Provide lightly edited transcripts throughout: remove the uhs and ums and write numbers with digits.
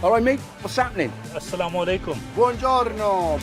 All right, mate, what's happening? Assalamu alaikum. Buongiorno.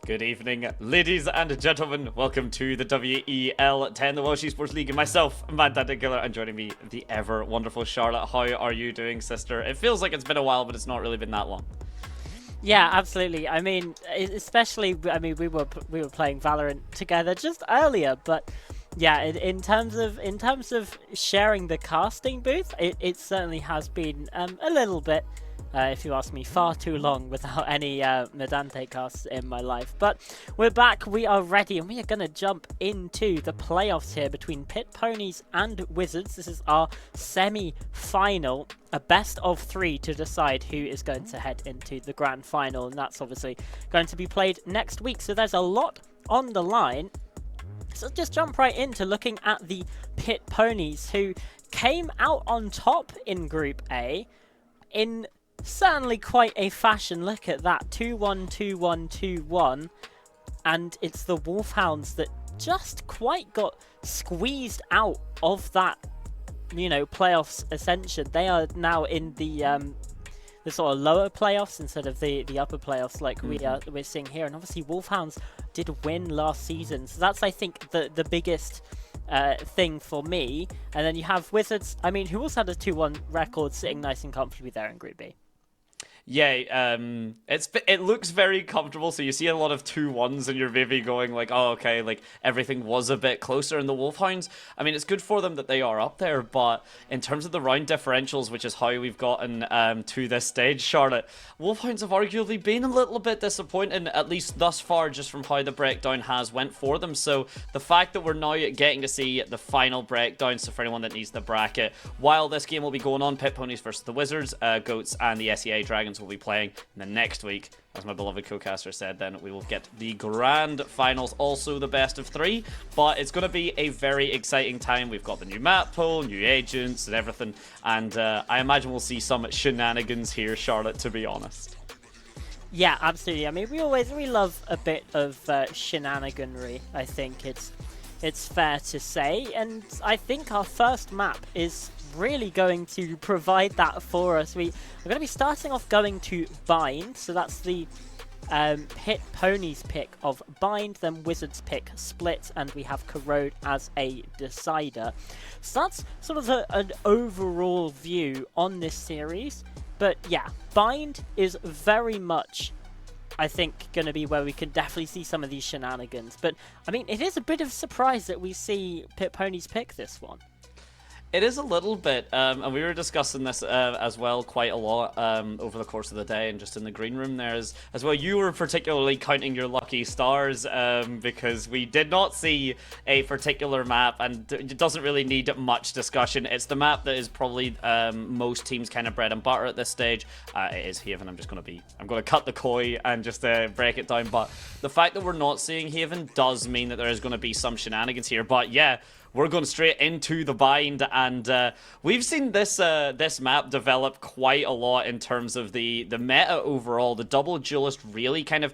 Good evening, ladies and gentlemen. Welcome to the WEL10, the Welsh Esports League, and myself, Maddante, and joining me, the ever wonderful Charlotte. How are you doing, sister? It feels like it's been a while, but it's not really been that long. Yeah, absolutely. I mean, especially, we were playing Valorant together just earlier, but yeah, in terms of sharing the casting booth, it certainly has been a little bit. If you ask me, far too long without any Maddante casts in my life. But we're back, we are ready, and we are going to jump into the playoffs here between Pit Ponies and Wizards. This is our semi-final, a best of 3 to decide who is going to head into the grand final, and that's obviously going to be played next week. So there's a lot on the line. So just jump right into looking at the Pit Ponies, who came out on top in Group A in certainly quite a fashion. Look at that, 2-1, 2-1, 2-1, and it's the Wolfhounds that just quite got squeezed out of that, you know, playoffs ascension. They are now in the sort of lower playoffs instead of the upper playoffs like we're seeing here. And obviously Wolfhounds did win last season, so that's, I think, the biggest thing for me. And then you have Wizards, I mean, who also had a 2-1 record, sitting nice and comfortably there in Group B. Yeah, it looks very comfortable, so you see a lot of 2-1s and you're maybe going like, oh, okay, like everything was a bit closer. And the Wolfhounds, I mean, it's good for them that they are up there, but in terms of the round differentials, which is how we've gotten to this stage, Charlotte, Wolfhounds have arguably been a little bit disappointing, at least thus far, just from how the breakdown has went for them. So the fact that we're now getting to see the final breakdown, so for anyone that needs the bracket, while this game will be going on, Pit Ponies versus the Wizards, Goats and the SEA Dragons will be playing. And then next week, as my beloved co-caster said, then we will get the grand finals, also the best of 3. But it's going to be a very exciting time. We've got the new map pool, new agents and everything, and I imagine we'll see some shenanigans here, Charlotte, to be honest. Yeah, absolutely. I mean, we love a bit of shenaniganry, I think it's fair to say, and I think our first map is really going to provide that for us. We're going to be starting off going to Bind, so that's the Pit Ponies pick of Bind, then Wizards pick Split, and we have Corrode as a decider. So that's sort of an overall view on this series, but yeah, Bind is very much, I think, going to be where we can definitely see some of these shenanigans. But I mean, it is a bit of a surprise that we see Pit Ponies pick this one. It is a little bit, and we were discussing this as well quite a lot over the course of the day and just in the green room there as well. You were particularly counting your lucky stars because we did not see a particular map, and it doesn't really need much discussion. It's the map that is probably most teams' kind of bread and butter at this stage. It is Haven. I'm going to cut the coy and just break it down. But the fact that we're not seeing Haven does mean that there is going to be some shenanigans here. But yeah, we're going straight into the Bind, and we've seen this map develop quite a lot in terms of the meta overall. The double duelist really kind of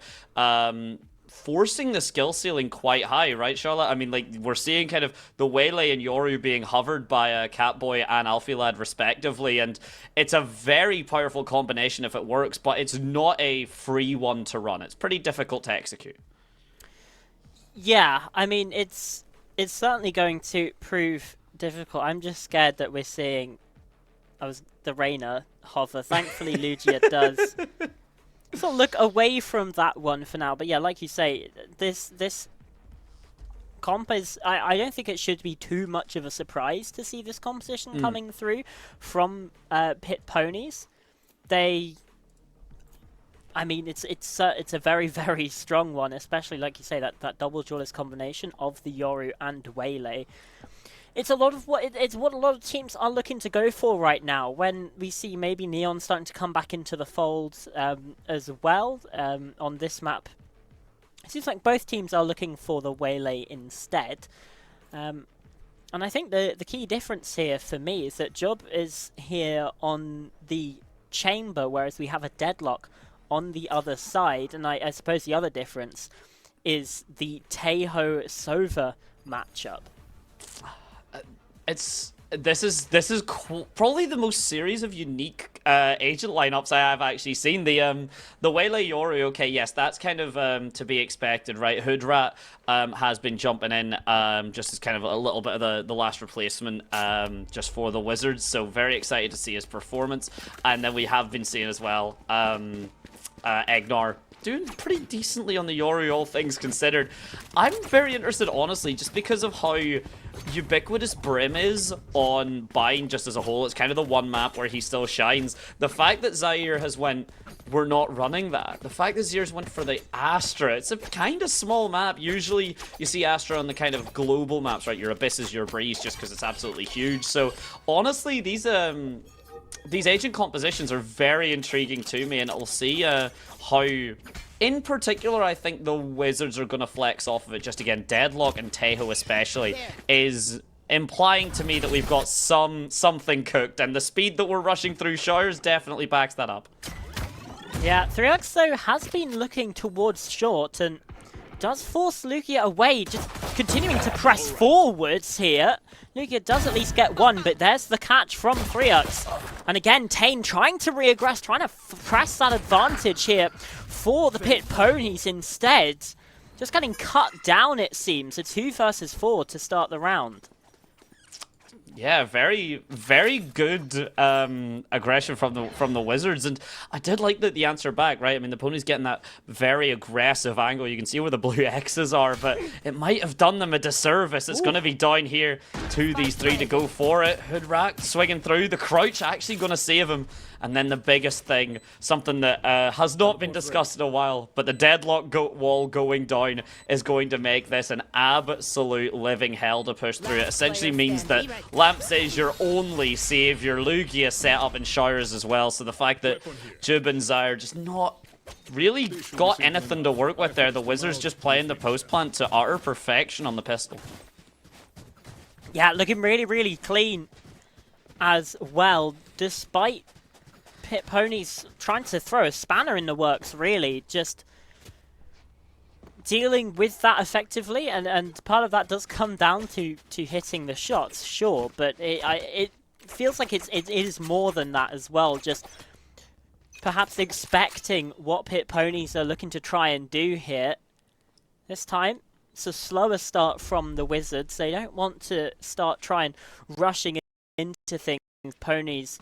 forcing the skill ceiling quite high, right, Charlotte? I mean, like, we're seeing kind of the Waylay and Yoru being hovered by Catboy and Alfilad respectively, and it's a very powerful combination if it works, but it's not a free one to run. It's pretty difficult to execute. Yeah, I mean, it's certainly going to prove difficult. I'm just scared that we're seeing the Reyna hover. Thankfully, Lugia does sort of look away from that one for now. But yeah, like you say, this comp is, I don't think it should be too much of a surprise to see this composition coming through from Pit Ponies. I mean, it's a very, very strong one, especially, like you say, that double duelist combination of the Yoru and Waylay. It's a lot of it's what a lot of teams are looking to go for right now. When we see maybe Neon starting to come back into the fold as well on this map, it seems like both teams are looking for the Waylay instead. And I think the key difference here for me is that Job is here on the chamber, whereas we have a Deadlock on the other side. And I suppose the other difference is the Taeho Sova matchup. This is probably the most series of unique agent lineups I have actually seen. The Waylay Yoru, okay, yes, that's kind of to be expected, right? Hoodrat has been jumping in just as kind of a little bit of the last replacement just for the Wizards, so very excited to see his performance. And then we have been seeing as well Egnar doing pretty decently on the Yoru, all things considered. I'm very interested, honestly, just because of how ubiquitous Brim is on Bind just as a whole. It's kind of the one map where he still shines. The fact that Zaire has went, we're not running that. The fact that Zaire's went for the Astra. It's a kind of small map. Usually you see Astra on the kind of global maps, right? Your Abyss is your Breeze just because it's absolutely huge. So honestly, these agent compositions are very intriguing to me, and it'll see how, in particular, I think the Wizards are going to flex off of it. Just again, Deadlock and Taeho especially is implying to me that we've got something cooked, and the speed that we're rushing through showers definitely backs that up. Yeah, 3x though has been looking towards short and does force Lugia away, just continuing to press forwards here. Lugia does at least get one, but there's the catch from 3x. And again, Tane trying to reaggress, trying to press that advantage here for the Pit Ponies instead. Just getting cut down, it seems. A 2 versus 4 to start the round. Yeah, very, very good aggression from the Wizards, and I did like the answer back, right? I mean, the pony's getting that very aggressive angle. You can see where the blue X's are, but it might have done them a disservice. It's going to be down here to these three to go for it. Hoodrat swinging through. The crouch actually going to save him. And then the biggest thing, something that has not been discussed in a while, but the Deadlock wall going down is going to make this an absolute living hell to push through. It essentially means that Lamp says your only savior, Lugia, set up in showers as well. So the fact that Jub and Zaire just not really got anything to work with there. The Wizards just playing the post plant to utter perfection on the pistol. Yeah, looking really, really clean as well, despite Pit Ponies trying to throw a spanner in the works, really. Just dealing with that effectively, and part of that does come down to hitting the shots, sure, but it feels like it is more than that as well. Just perhaps expecting what Pit Ponies are looking to try and do here. This time, it's a slower start from the Wizards. They don't want to start trying rushing into things. Ponies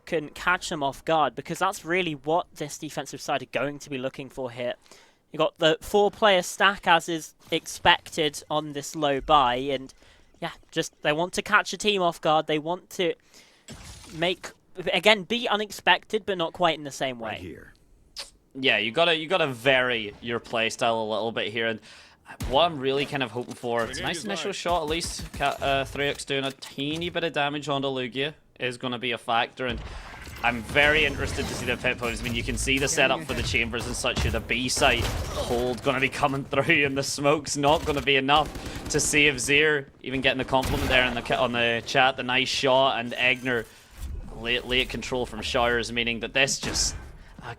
can catch them off guard, because that's really what this defensive side are going to be looking for here. You got the 4-player stack as is expected on this low buy, and yeah, just they want to catch a team off guard. They want to make, again, be unexpected, but not quite in the same way. Right here. Yeah, you gotta vary your playstyle a little bit here, and what I'm really kind of hoping for, it's a nice initial shot at least. 3x doing a teeny bit of damage onto Lugia is going to be a factor, and I'm very interested to see the Pit Ponies. I mean, you can see the setup for the chambers and such here. The B site hold going to be coming through, and the smoke's not going to be enough to save Zaire. Even getting the compliment there on the chat, the nice shot, and Egnar late control from Showers, meaning that this just,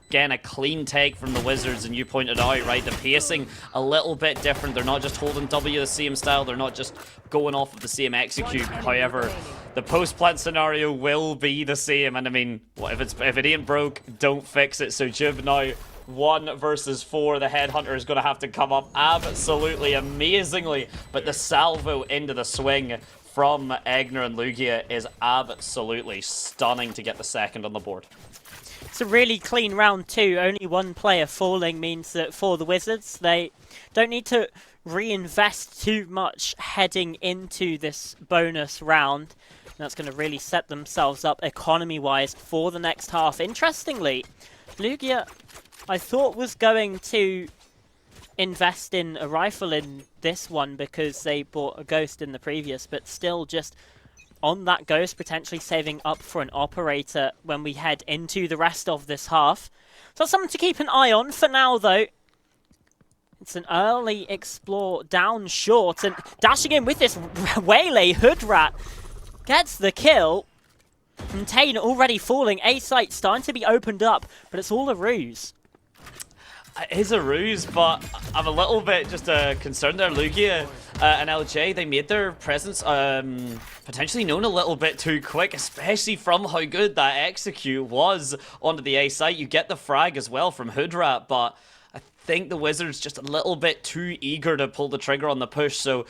again, a clean take from the Wizards, and you pointed out, right, the pacing a little bit different. They're not just holding W the same style, they're not just going off of the same execute. However, the post-plant scenario will be the same, and I mean, if it ain't broke, don't fix it. So Jib now 1 versus 4. The Headhunter is going to have to come up absolutely amazingly, but the salvo into the swing from Egnar and Lugia is absolutely stunning to get the second on the board. It's a really clean round too. Only 1 player falling means that for the Wizards, they don't need to reinvest too much heading into this bonus round. That's going to really set themselves up economy-wise for the next half. Interestingly, Lugia, I thought, was going to invest in a rifle in this one because they bought a Ghost in the previous, but still just on that Ghost, potentially saving up for an operator when we head into the rest of this half. So that's something to keep an eye on. For now, though, it's an early explore down short, and dashing in with this Waylay, Hoodrat gets the kill. And Tane already falling. A site starting to be opened up, but it's all a ruse. It is a ruse, but I'm a little bit just concerned there. Lugia and LJ, they made their presence potentially known a little bit too quick, especially from how good that execute was onto the A site. You get the frag as well from Hoodrat, but I think the Wizards just a little bit too eager to pull the trigger on the push, so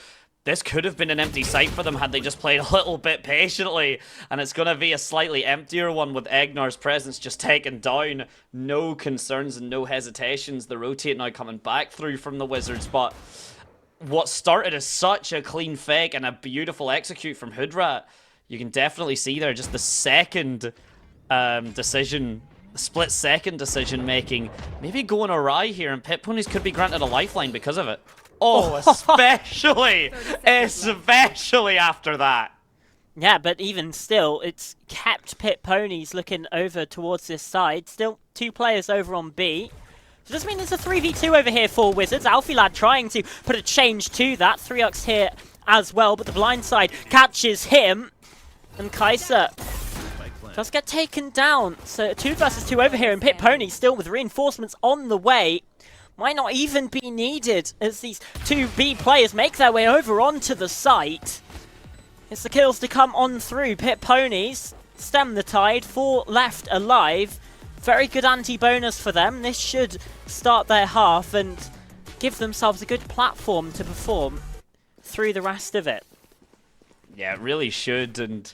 this could have been an empty site for them had they just played a little bit patiently, and it's going to be a slightly emptier one with Egnar's presence just taken down. No concerns and no hesitations. The rotate now coming back through from the Wizards, but what started as such a clean fake and a beautiful execute from Hoodrat, you can definitely see there just the second decision, split-second decision-making, maybe going awry here, and Pit Ponies could be granted a lifeline because of it. Oh, especially after that. Yeah, but even still, it's kept Pit Ponies looking over towards this side. Still 2 players over on B. So does mean there's a 3v2 over here for Wizards. Alfilad trying to put a change to that. 3ux here as well, but the blind side catches him. And Kaiser does get taken down. So 2 versus 2 over here, and Pit Ponies still with reinforcements on the way. Might not even be needed as these 2 B players make their way over onto the site. It's the kills to come on through. Pit Ponies stem the tide, 4 left alive. Very good anti-bonus for them. This should start their half and give themselves a good platform to perform through the rest of it. Yeah, it really should, and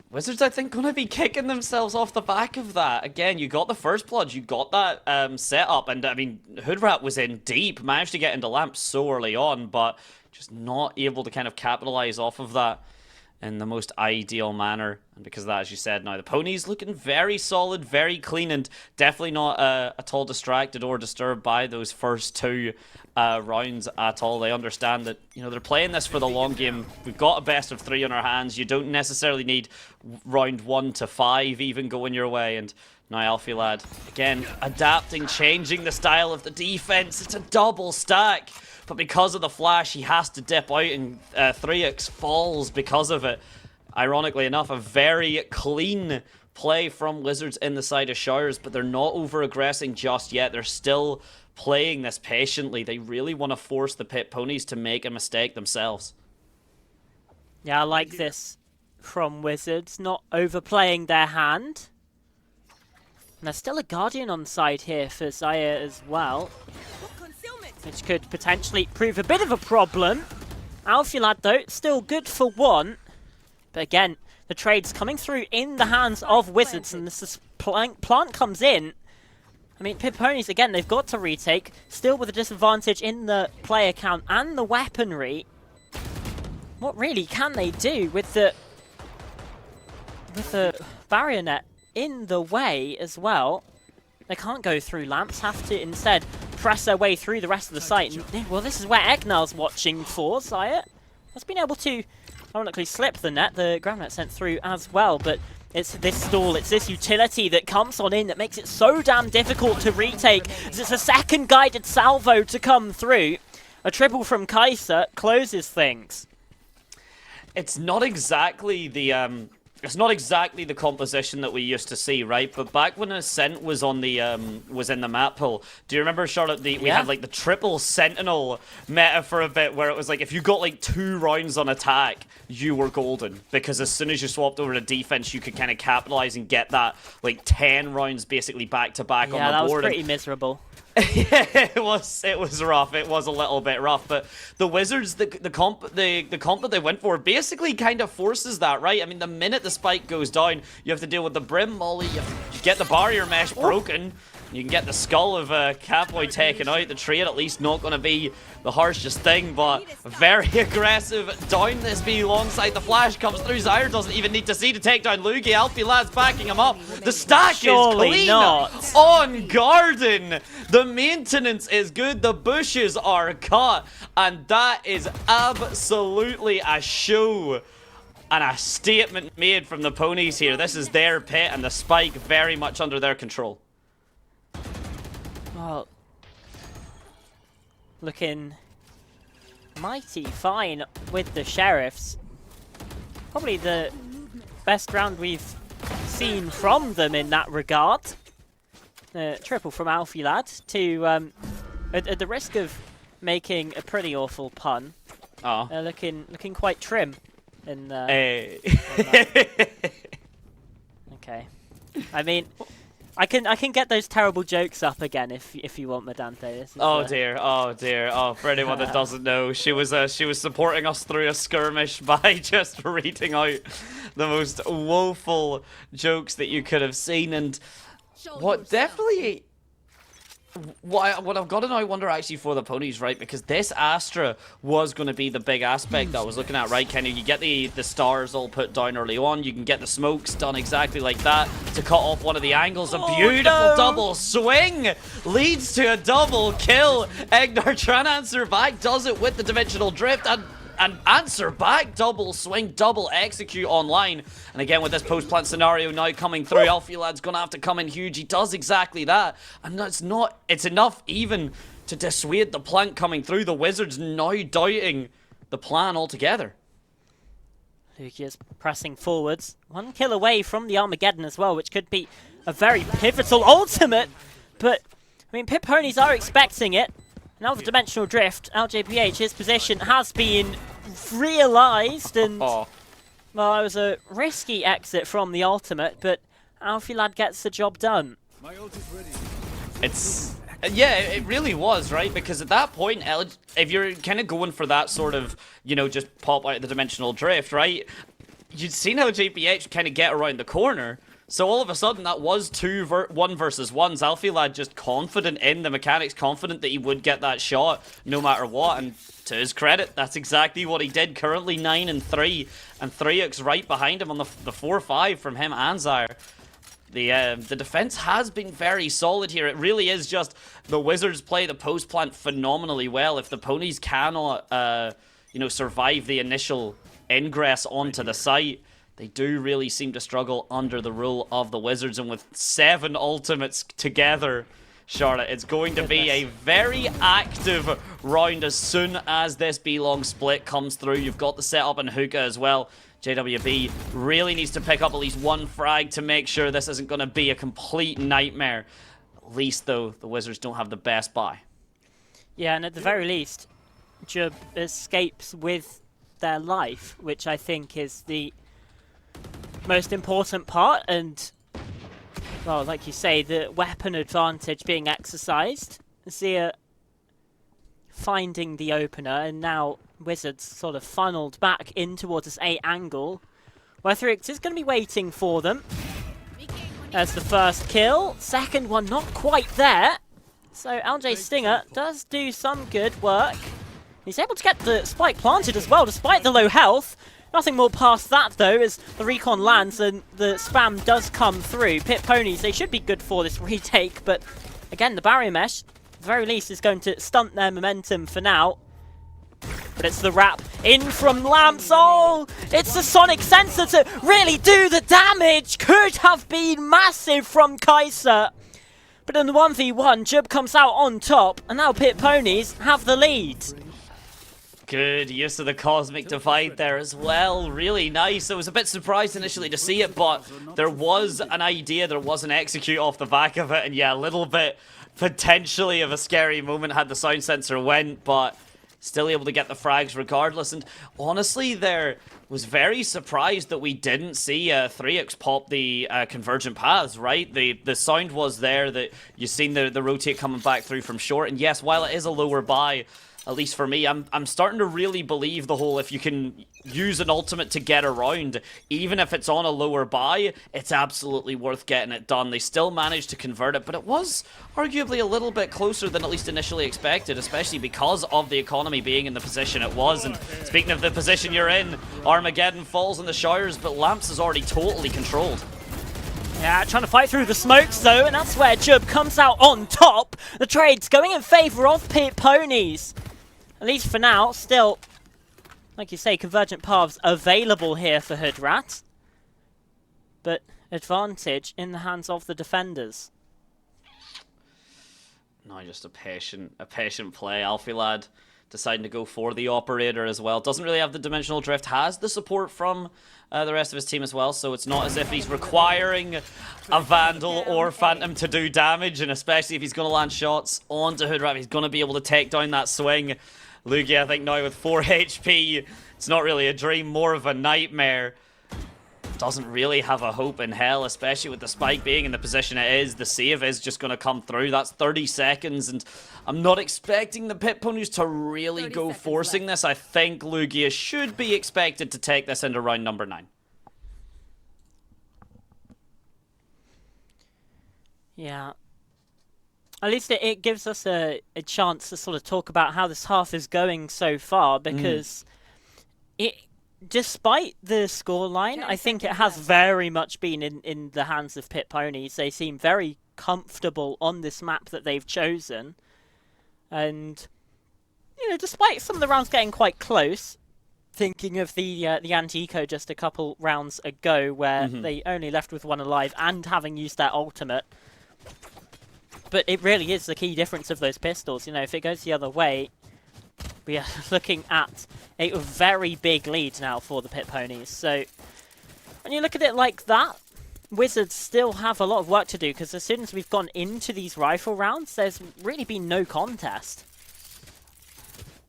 Wizards, I think, going to be kicking themselves off the back of that. Again, you got the first blood, you got that setup, and I mean, Hoodrat was in deep, managed to get into lamps so early on, but just not able to kind of capitalize off of that in the most ideal manner. And because of that, as you said, now the Ponies looking very solid, very clean, and definitely not at all distracted or disturbed by those first 2 rounds at all. They understand that, you know, they're playing this for the long game. We've got a best of 3 on our hands. You don't necessarily need round 1 to 5 even going your way. And now Alfilad, again, adapting, changing the style of the defense. It's a double stack. But because of the flash, he has to dip out, and 3x falls because of it. Ironically enough, a very clean play from Wizards in the side of Showers, but they're not over-aggressing just yet. They're still playing this patiently. They really want to force the Pit Ponies to make a mistake themselves. Yeah, I like this from Wizards, not overplaying their hand. And there's still a Guardian on side here for Zaya as well, which could potentially prove a bit of a problem. Alfilad, though, still good for 1. But again, the trade's coming through in the hands of Wizards, and this plant comes in. I mean, Pit Ponies, again, they've got to retake, still with a disadvantage in the player count and the weaponry. What really can they do with the barrier net in the way as well? They can't go through lamps, have to instead press their way through the rest of the site. And, well, this is where Egnar's watching for. Zaya has been able to, ironically, slip the net. The ground net sent through as well, but it's this stall, it's this utility that comes on in that makes it so damn difficult to retake, as it's a second guided salvo to come through. A triple from Kaiser closes things. It's not exactly the composition that we used to see, right? But back when Ascent was on the was in the map pool, do you remember, Charlotte? We had like the triple Sentinel meta for a bit, where it was like if you got like 2 rounds on attack, you were golden, because as soon as you swapped over to defense, you could kind of capitalize and get that like 10 rounds basically back to back on the board. Yeah, that was pretty miserable. Yeah, it was rough. It was a little bit rough, but the Wizards, the comp that they went for basically kind of forces that, right? I mean, the minute the spike goes down, you have to deal with the Brim Molly, you get the barrier mesh broken, You can get the skull of Catboy taken out. The trade at least not going to be the harshest thing, but very aggressive down this B alongside the flash comes through. Zyre doesn't even need to see to take down Lugi. Alfie Lad's backing him up. The stack Surely is clean not. on Garden. The maintenance is good. The bushes are cut, and that is absolutely a show. And a statement made from the ponies here. This is their pit, and the spike very much under their control. Well, looking mighty fine with the Sheriffs. Probably the best round we've seen from them in that regard. Triple from Alfie Lad to, at the risk of making a pretty awful pun, looking quite trim. In, Hey. Okay. I mean, I can get those terrible jokes up again if you want, Maddante. This is, Oh dear, oh dear. Oh, for anyone that doesn't know, she was supporting us through a skirmish by just reading out the most woeful jokes that you could have seen, and what definitely. What I've got to now wonder actually for the ponies, right? Because this Astra was going to be the big aspect that I was looking at, right, Kenny? You get the stars all put down early on. You can get the smokes done exactly like that to cut off one of the angles. A beautiful double swing leads to a double kill. Egnar trying to answer back, does it with the dimensional drift, and answer back, double swing, double execute online. And again, with this post-plant scenario now coming through, Alfie Lad's gonna have to come in huge. He does exactly that. And it's enough even to dissuade the plant coming through. The Wizards now doubting the plan altogether. Lugia's pressing forwards. 1 kill away from the Armageddon as well, which could be a very pivotal ultimate. But, I mean, Pit Ponies are expecting it. Now the dimensional drift, LJPH, his position has been realised, and well, it was a risky exit from the ultimate, but Alfie Lad gets the job done. It's yeah, it really was, right? Because at that point, if you're kind of going for that sort of, you know, just pop out the dimensional drift, right? You'd seen LJPH kind of get around the corner. So all of a sudden, that was 1 versus 1s. Alfie Lad just confident in the mechanics, confident that he would get that shot no matter what. And to his credit, that's exactly what he did. Currently 9-3, and 3x right behind him on the 4-5 from him and Zyre. The defense has been very solid here. It really is just the Wizards play the post plant phenomenally well. If the ponies cannot, you know, survive the initial ingress onto the site, they do really seem to struggle under the rule of the Wizards. And with 7 ultimates together, Charlotte, it's going to be a very active round as soon as this B-long split comes through. You've got the setup and hookah as well. JWB really needs to pick up at least 1 frag to make sure this isn't going to be a complete nightmare. At least, though, the Wizards don't have the best buy. Yeah, and at the very least, Jub escapes with their life, which I think is the most important part, and well, like you say, the weapon advantage being exercised. Zia finding the opener, and now Wizards sort of funneled back in towards this A angle, where 3x is going to be waiting for them. There's the first kill, second one not quite there. So LJ Stinger does do some good work. He's able to get the spike planted as well, despite the low health. Nothing more past that, though, as the recon lands and the spam does come through. Pit Ponies, they should be good for this retake, but again, the barrier mesh, at the very least, is going to stunt their momentum for now. But it's the wrap in from Lamps. Oh, it's the sonic sensor to really do the damage. Could have been massive from Kaiser. But in the 1v1, Jub comes out on top, and now Pit Ponies have the lead. Good use of the Cosmic Divide there as well. Really nice. I was a bit surprised initially to see it, but there was an idea, there was an execute off the back of it, and yeah, a little bit potentially of a scary moment had the sound sensor went, but still able to get the frags regardless. And honestly, there was very surprised that we didn't see 3x pop the convergent paths, right? The sound was there, that you've seen the rotate coming back through from short, and yes, while it is a lower buy, at least for me, I'm starting to really believe the whole, if you can use an ultimate to get around, even if it's on a lower buy, it's absolutely worth getting it done. They still managed to convert it, but it was arguably a little bit closer than at least initially expected, especially because of the economy being in the position it was. And speaking of the position you're in, Armageddon falls in the showers, but Lamps is already totally controlled. Yeah, trying to fight through the smokes though, and that's where Jub comes out on top. The trade's going in favour of Pit Ponies. At least for now, still, like you say, convergent paths available here for Hoodrat. But advantage in the hands of the defenders. No, just a patient play. Alfilad deciding to go for the operator as well. Doesn't really have the dimensional drift. Has the support from the rest of his team as well, so it's not as if he's requiring a Vandal or Phantom to do damage, and especially if he's going to land shots onto Hoodrat, he's going to be able to take down that swing. Lugia, I think now with 4 HP, it's not really a dream, more of a nightmare. Doesn't really have a hope in hell, especially with the spike being in the position it is. The save is just going to come through. That's 30 seconds, and I'm not expecting the Pit Ponies to really go forcing this. I think Lugia should be expected to take this into round number 9. Yeah. At least it gives us a chance to sort of talk about how this half is going so far, because despite the scoreline, I think it has very much been in the hands of Pit Ponies. They seem very comfortable on this map that they've chosen. And, you know, despite some of the rounds getting quite close, thinking of the anti-eco just a couple rounds ago where they only left with 1 alive and having used their ultimate. But it really is the key difference of those pistols. You know, if it goes the other way, we are looking at a very big lead now for the Pit Ponies. So when you look at it like that, Wizards still have a lot of work to do, because as soon as we've gone into these rifle rounds, there's really been no contest.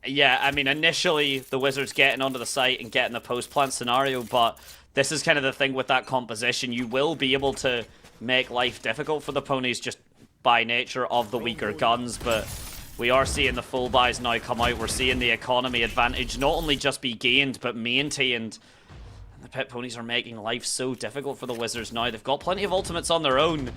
Yeah, I mean, initially the Wizards getting onto the site and getting the post-plant scenario, but this is kind of the thing with that composition. You will be able to make life difficult for the Ponies just by nature of the weaker guns, but we are seeing the full buys now come out. We're seeing the economy advantage not only just be gained, but maintained. And the Pit Ponies are making life so difficult for the Wizards now. They've got plenty of ultimates on their own.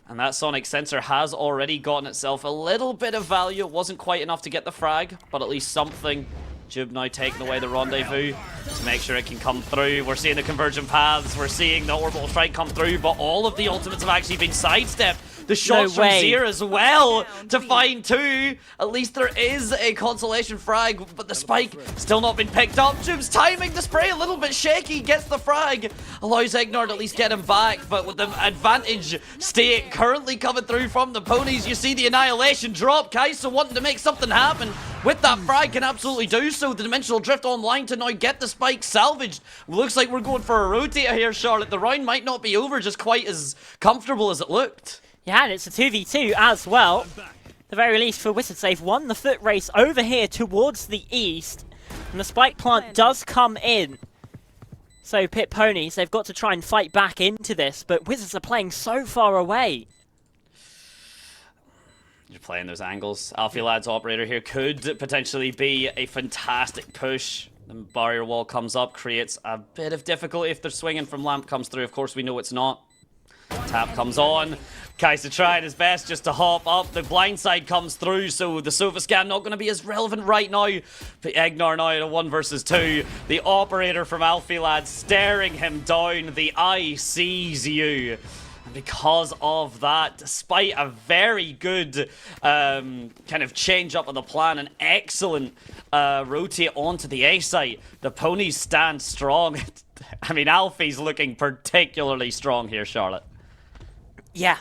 And that Sonic Sensor has already gotten itself a little bit of value. It wasn't quite enough to get the frag, but at least something. Jub now taking away the rendezvous to make sure it can come through. We're seeing the convergent paths. We're seeing the orbital strike come through, but all of the ultimates have actually been sidestepped. The shots from Zir as well to find 2. At least there is a consolation frag, but the spike still not been picked up. Jub's timing the spray a little bit shaky, gets the frag, allows Ignar to at least get him back, but with the advantage state currently coming through from the Ponies, you see the annihilation drop. Kai'Sa wanting to make something happen with that frag can absolutely do so. The dimensional drift online to now get the spike salvaged. Looks like we're going for a rotator here, Charlotte. The round might not be over just quite as comfortable as it looked. Yeah, and it's a 2v2 as well. At the very least for Wizards, they've won the foot race over here towards the east. And the spike plant does come in. So Pit Ponies, they've got to try and fight back into this, but Wizards are playing so far away. You're playing those angles. Alfilad's operator here could potentially be a fantastic push. The barrier wall comes up, creates a bit of difficulty if the swinging from Lamp comes through. Of course, we know it's not. Tap comes on. Kai'Sa trying his best just to hop up. The blind side comes through, so the Sofa Scan not going to be as relevant right now. But Ignar now in a 1 versus 2. The operator from Alfilad staring him down. The eye sees you. And because of that, despite a very good kind of change up of the plan, an excellent rotate onto the A site, the Ponies stand strong. I mean, Alfie's looking particularly strong here, Charlotte. Yeah,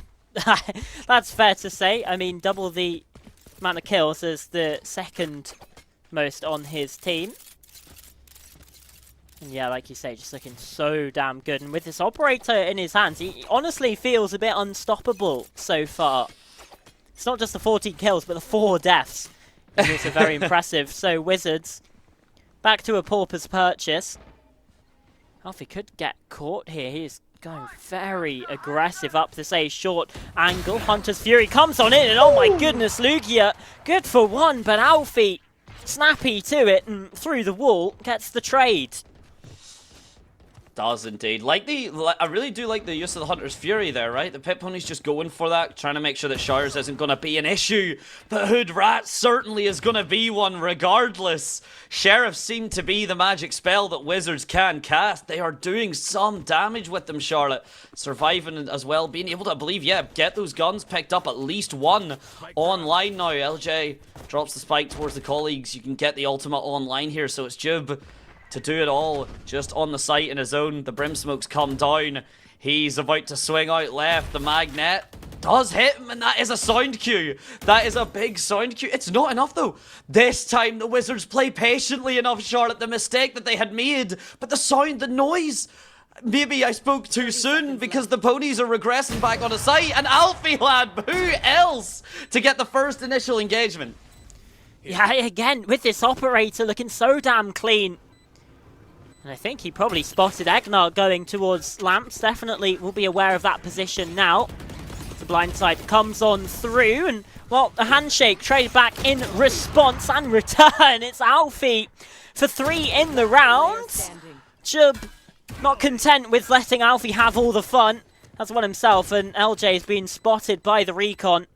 that's fair to say. I mean, double the amount of kills as the second most on his team. And yeah, like you say, just looking so damn good. And with this operator in his hands, he honestly feels a bit unstoppable so far. It's not just the 14 kills, but the 4 deaths. It's also very impressive. So Wizards, back to a pauper's purchase. Alfie could get caught here. He is going very aggressive up this A short angle. Hunter's Fury comes on in, and oh my goodness, Lugia, good for 1, but Alfie snappy to it and through the wall, gets the trade. Does indeed. I really do like the use of the Hunter's Fury there, right? The Pit Pony's just going for that, trying to make sure that Showers isn't going to be an issue. But Hood Rat certainly is going to be one regardless. Sheriff seem to be the magic spell that Wizards can cast. They are doing some damage with them, Charlotte. Surviving as well, being able to, I believe, yeah, get those guns picked up, at least one online now. LJ drops the spike towards the colleagues. You can get the ultimate online here, so it's Jib to do it all, just on the site in his own. The Brim Smokes come down. He's about to swing out left. The Magnet does hit him, and that is a sound cue. That is a big sound cue. It's not enough, though. This time, the Wizards play patiently enough, Charlotte. The mistake that they had made, but the sound, the noise. Maybe I spoke too soon because the ponies are regressing back on the site, and Alfie Lad, who else, to get the first initial engagement? Yeah, again, with this operator looking so damn clean. And I think he probably spotted Egnar going towards Lamps. Definitely will be aware of that position now. The blindside comes on through, and, well, a handshake traded back in response and return. It's Alfie for 3 in the round. Jub not content with letting Alfie have all the fun. Has won himself, and LJ has been spotted by the recon.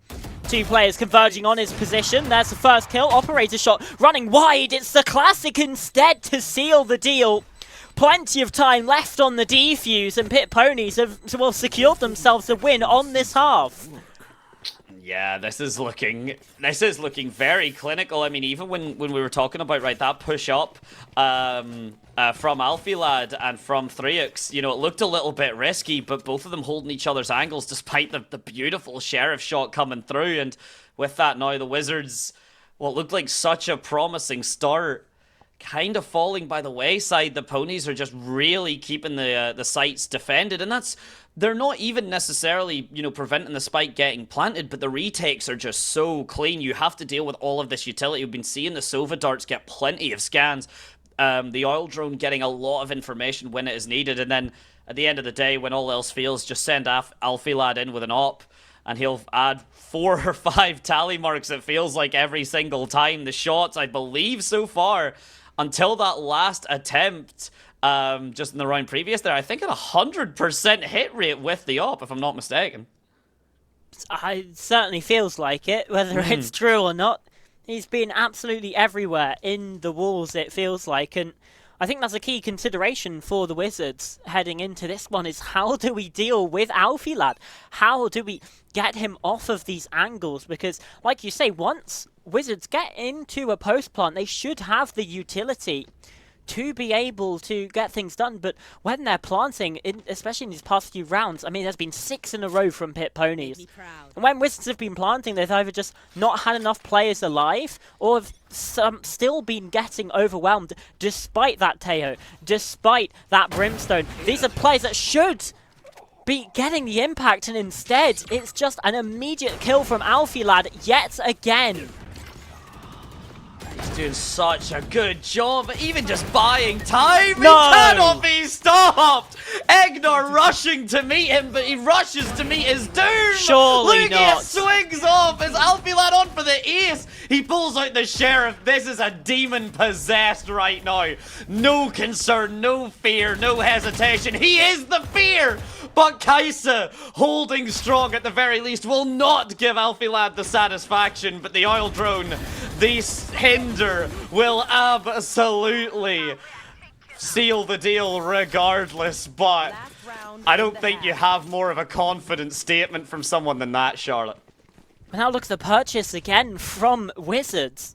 2 players converging on his position. There's the first kill. Operator shot running wide. It's the classic instead to seal the deal. Plenty of time left on the defuse, and Pit Ponies have, well, secured themselves a win on this half. Yeah, this is looking very clinical. I mean, even when we were talking about, right, that push up from Alfie Lad and from 3x, you know, it looked a little bit risky, but both of them holding each other's angles despite the beautiful Sheriff shot coming through. And with that now, the Wizards, what looked like such a promising start, kind of falling by the wayside. The ponies are just really keeping the sites defended, and they're not even necessarily, you know, preventing the spike getting planted, but the retakes are just so clean. You have to deal with all of this utility. We've been seeing the Sova darts get plenty of scans, the oil drone getting a lot of information when it is needed, and then at the end of the day, when all else fails, just send Alfie Lad in with an op, and he'll add 4 or 5 tally marks, it feels like, every single time. The shots, I believe, so far, until that last attempt, just in the round previous there, I think at 100% hit rate with the op, if I'm not mistaken. It certainly feels like it, whether it's true or not. He's been absolutely everywhere in the walls, it feels like, and I think that's a key consideration for the Wizards heading into this one, is how do we deal with Alfie Lad? How do we get him off of these angles? Because, like you say, once Wizards get into a post plant, they should have the utility to be able to get things done, but when they're planting, especially in these past few rounds, I mean, there's been 6 in a row from Pit Ponies. And when Wizards have been planting, they've either just not had enough players alive, or have still been getting overwhelmed, despite that Teo, despite that Brimstone. These are players that should be getting the impact, and instead, it's just an immediate kill from Alfie Lad yet again. He's doing such a good job, even just buying time. No! He cannot be stopped. Egnar rushing to meet him, but he rushes to meet his doom. Surely not. Swings off. Is Alfie Lad on for the ace? He pulls out the Sheriff. This is a demon possessed right now. No concern, no fear, no hesitation. He is the fear. But Kaisa, holding strong at the very least, will not give Alfie Lad the satisfaction. But the oil drone, the hinder, will absolutely seal the deal regardless. But I don't think you have more of a confident statement from someone than that, Charlotte. Now look at the purchase again from Wizards.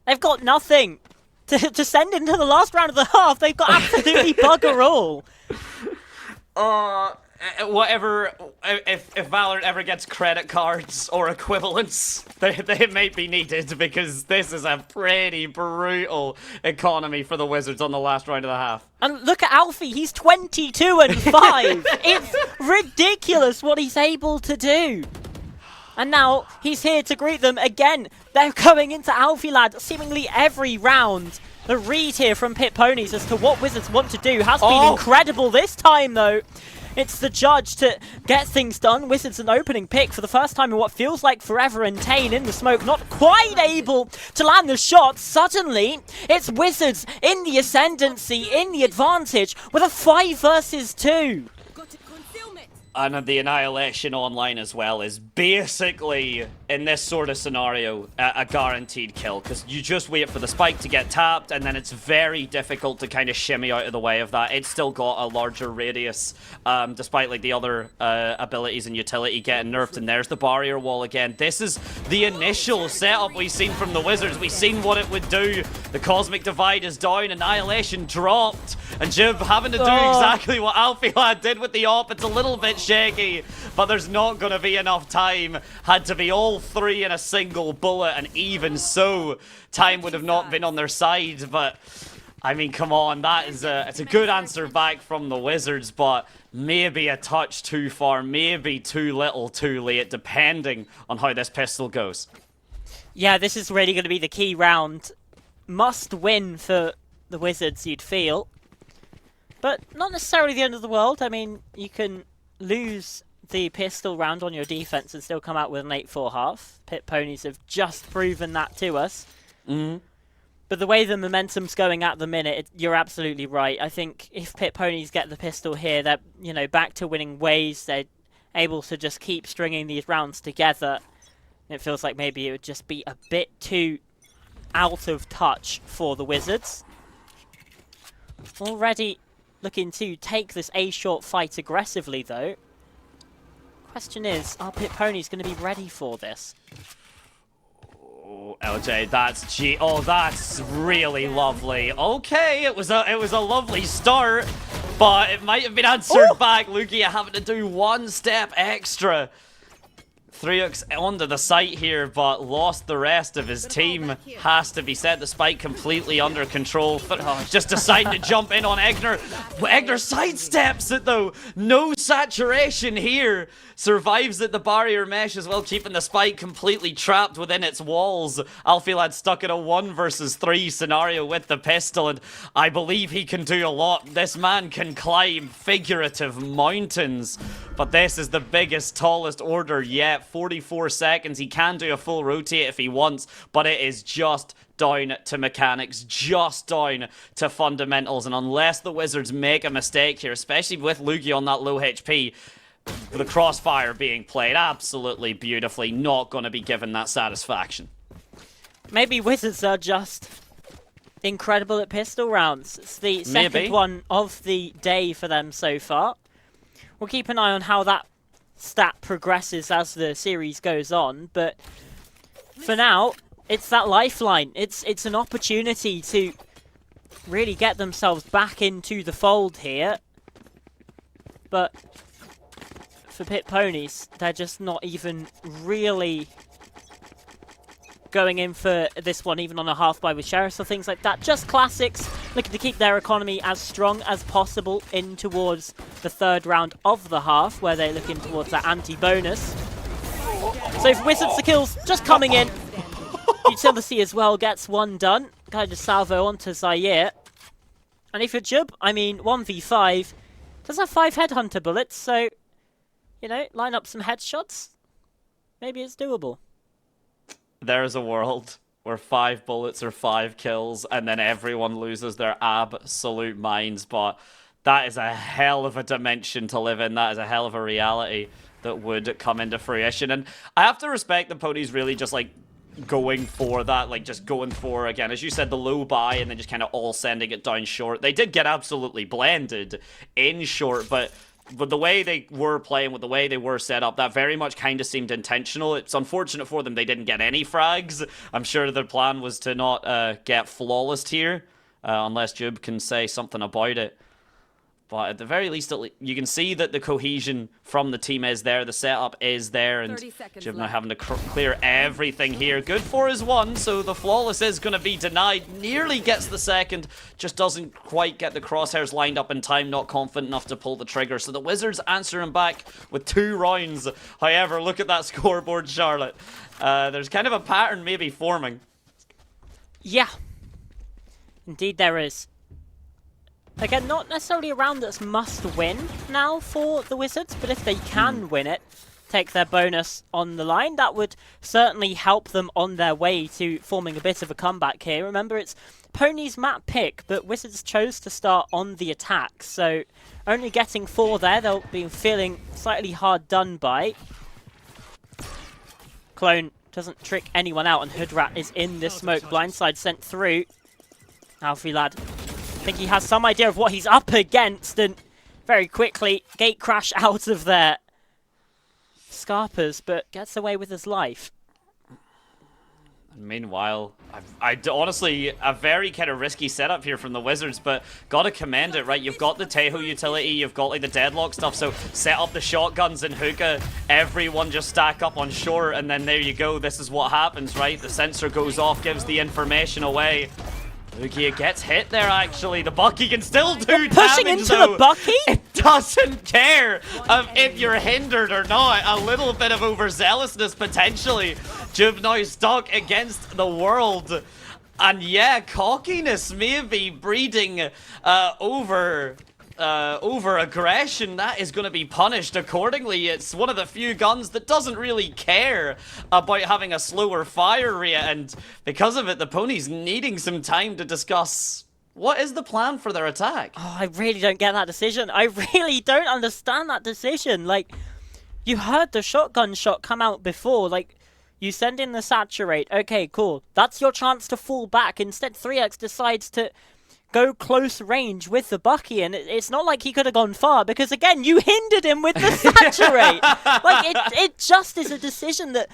They've got nothing to send into the last round of the half. They've got absolutely bugger all. Whatever, if Valorant ever gets credit cards or equivalents, they may be needed, because this is a pretty brutal economy for the Wizards on the last round of the half. And look at Alfie, he's 22-5. It's ridiculous what he's able to do. And now he's here to greet them again. They're coming into Alfie Lad seemingly every round. The read here from Pit Ponies as to what Wizards want to do has been incredible this time, though. It's the judge to get things done. Wizards an opening pick for the first time in what feels like forever, and Tane in the smoke, not quite able to land the shot. Suddenly, it's Wizards in the ascendancy, in the advantage, with a 5 versus 2. And the Annihilation online as well is basically, in this sort of scenario, a guaranteed kill. Because you just wait for the spike to get tapped, and then it's very difficult to kind of shimmy out of the way of that. It's still got a larger radius, despite like the other abilities and utility getting nerfed. And there's the barrier wall again. This is the initial setup we've seen from the Wizards. We've seen what it would do. The Cosmic Divide is down, Annihilation dropped, and Jib having to do exactly what Alfilad did with the op. It's a little bit shaky, but there's not going to be enough time. Had to be all 3 in a single bullet, and even so, time would have not been on their side. But I mean, come on, that is it's a good answer back from the Wizards, but maybe a touch too far, maybe too little, too late, depending on how this pistol goes. Yeah, this is really going to be the key round. Must win for the Wizards, you'd feel. But not necessarily the end of the world. I mean, you can lose the pistol round on your defense and still come out with an 8-4 half. Pit Ponies have just proven that to us. But the way the momentum's going at the minute, you're absolutely right. I think if Pit Ponies get the pistol here, they're, you know, back to winning ways. They're able to just keep stringing these rounds together. It feels like maybe it would just be a bit too out of touch for the Wizards. Already looking to take this A-short fight aggressively, though. Question is, are Pit Ponies going to be ready for this? Oh, LJ, that's really lovely. Okay, it was a lovely start, but it might have been answered back. Lugia having to do 1 step extra. 3x onto the site here, but lost the rest of his team. Has to be said, the spike completely under control. Just deciding to jump in on Egner. Egner sidesteps it though. No saturation here. Survives at the barrier mesh as well, keeping the spike completely trapped within its walls. Alfilad stuck in a 1 versus 3 scenario with the pistol, and I believe he can do a lot. This man can climb figurative mountains, but this is the biggest, tallest order yet. 44 seconds. He can do a full rotate if he wants, but it is just down to mechanics, just down to fundamentals, and unless the Wizards make a mistake here, especially with Lugia on that low HP, the crossfire being played absolutely beautifully, not going to be given that satisfaction. Maybe Wizards are just incredible at pistol rounds. It's the second one of the day for them so far. We'll keep an eye on how that stat progresses as the series goes on, but for now, it's that lifeline. It's an opportunity to really get themselves back into the fold here, but for Pit Ponies, they're just not even really going in for this one, even on a half buy with Sheriffs or things like that. Just classics, looking to keep their economy as strong as possible in towards the 3rd round of the half, where they're looking towards that anti-bonus. So for Wizards, the kills just coming in. Utility as well gets 1 done. Kind of salvo onto Zaire. And if you're Jub, I mean, 1v5, does have 5 Headhunter bullets, so, you know, line up some headshots. Maybe it's doable. There's a world where 5 bullets are 5 kills, and then everyone loses their absolute minds, but that is a hell of a dimension to live in. That is a hell of a reality that would come into fruition. And I have to respect the Ponies really just, like, going for that, like, just going for, again, as you said, the low buy, and then just kind of all sending it down short. They did get absolutely blended in short, but the way they were playing, with the way they were set up, that very much kind of seemed intentional. It's unfortunate for them they didn't get any frags. I'm sure their plan was to not get flawless here, unless Jube can say something about it. But at the very least, you can see that the cohesion from the team is there, the setup is there, and Jube now having to clear everything here. Good for his 1, so the flawless is going to be denied. Nearly gets the 2nd, just doesn't quite get the crosshairs lined up in time, not confident enough to pull the trigger. So the Wizards answer him back with 2 rounds. However, look at that scoreboard, Charlotte. There's kind of a pattern maybe forming. Yeah. Indeed there is. Again, not necessarily a round that's must win now for the Wizards, but if they can win it, take their bonus on the line, that would certainly help them on their way to forming a bit of a comeback here. Remember, it's Pony's map pick, but Wizards chose to start on the attack, so only getting 4 there, they'll be feeling slightly hard done by. Clone doesn't trick anyone out, and Hoodrat is in this smoke. Blindside sent through. Alfie Lad, I think he has some idea of what he's up against, and very quickly, gate crash out of there. Scarpers, but gets away with his life. Meanwhile, honestly, a very kind of risky setup here from the Wizards, but gotta commend it, right? You've got the Teho utility, you've got like the deadlock stuff, so set up the shotguns in hookah, everyone just stack up on shore, and then there you go, this is what happens, right? The sensor goes off, gives the information away. Lugia gets hit there, actually. The Bucky can still do damage, pushing into though. the Bucky? It doesn't care if you're hindered or not. A little bit of overzealousness, potentially. Jub now stuck against the world. And yeah, cockiness may be breeding over aggression. That is going to be punished accordingly. It's one of the few guns that doesn't really care about having a slower fire rate, and because of it, the Pony's needing some time to discuss what is the plan for their attack. Oh, I really don't get that decision. I really don't understand that decision. Like, you heard the shotgun shot come out before. Like, you send in the saturate. Okay, cool. That's your chance to fall back. Instead, 3x decides to go close range with the Bucky, and it's not like he could have gone far, because again, you hindered him with the saturate. Like, it just is a decision that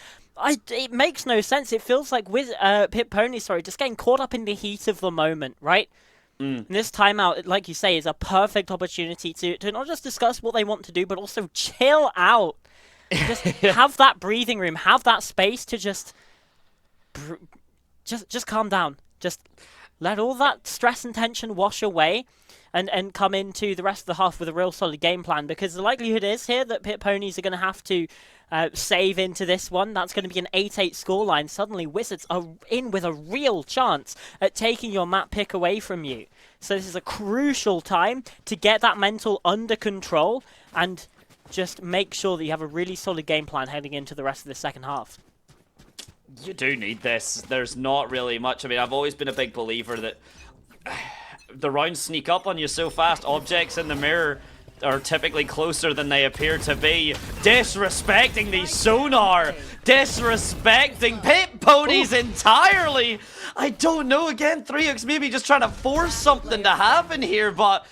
it makes no sense. It feels like with Pip Pony, just getting caught up in the heat of the moment, right? And this timeout, like you say, is a perfect opportunity to not just discuss what they want to do, but also chill out. Just have that breathing room, have that space to just calm down. Just let all that stress and tension wash away and come into the rest of the half with a real solid game plan, because the likelihood is here that Pit Ponies are going to have to save into this one. That's going to be an 8-8 scoreline. Suddenly, Wizards are in with a real chance at taking your map pick away from you. So this is a crucial time to get that mental under control and just make sure that you have a really solid game plan heading into the rest of the second half. You do need this. There's not really much. I mean, I've always been a big believer that the rounds sneak up on you so fast. Objects in the mirror are typically closer than they appear to be. Disrespecting the sonar. Disrespecting Pit Ponies entirely. I don't know. Again, 3x maybe just trying to force something to happen here, but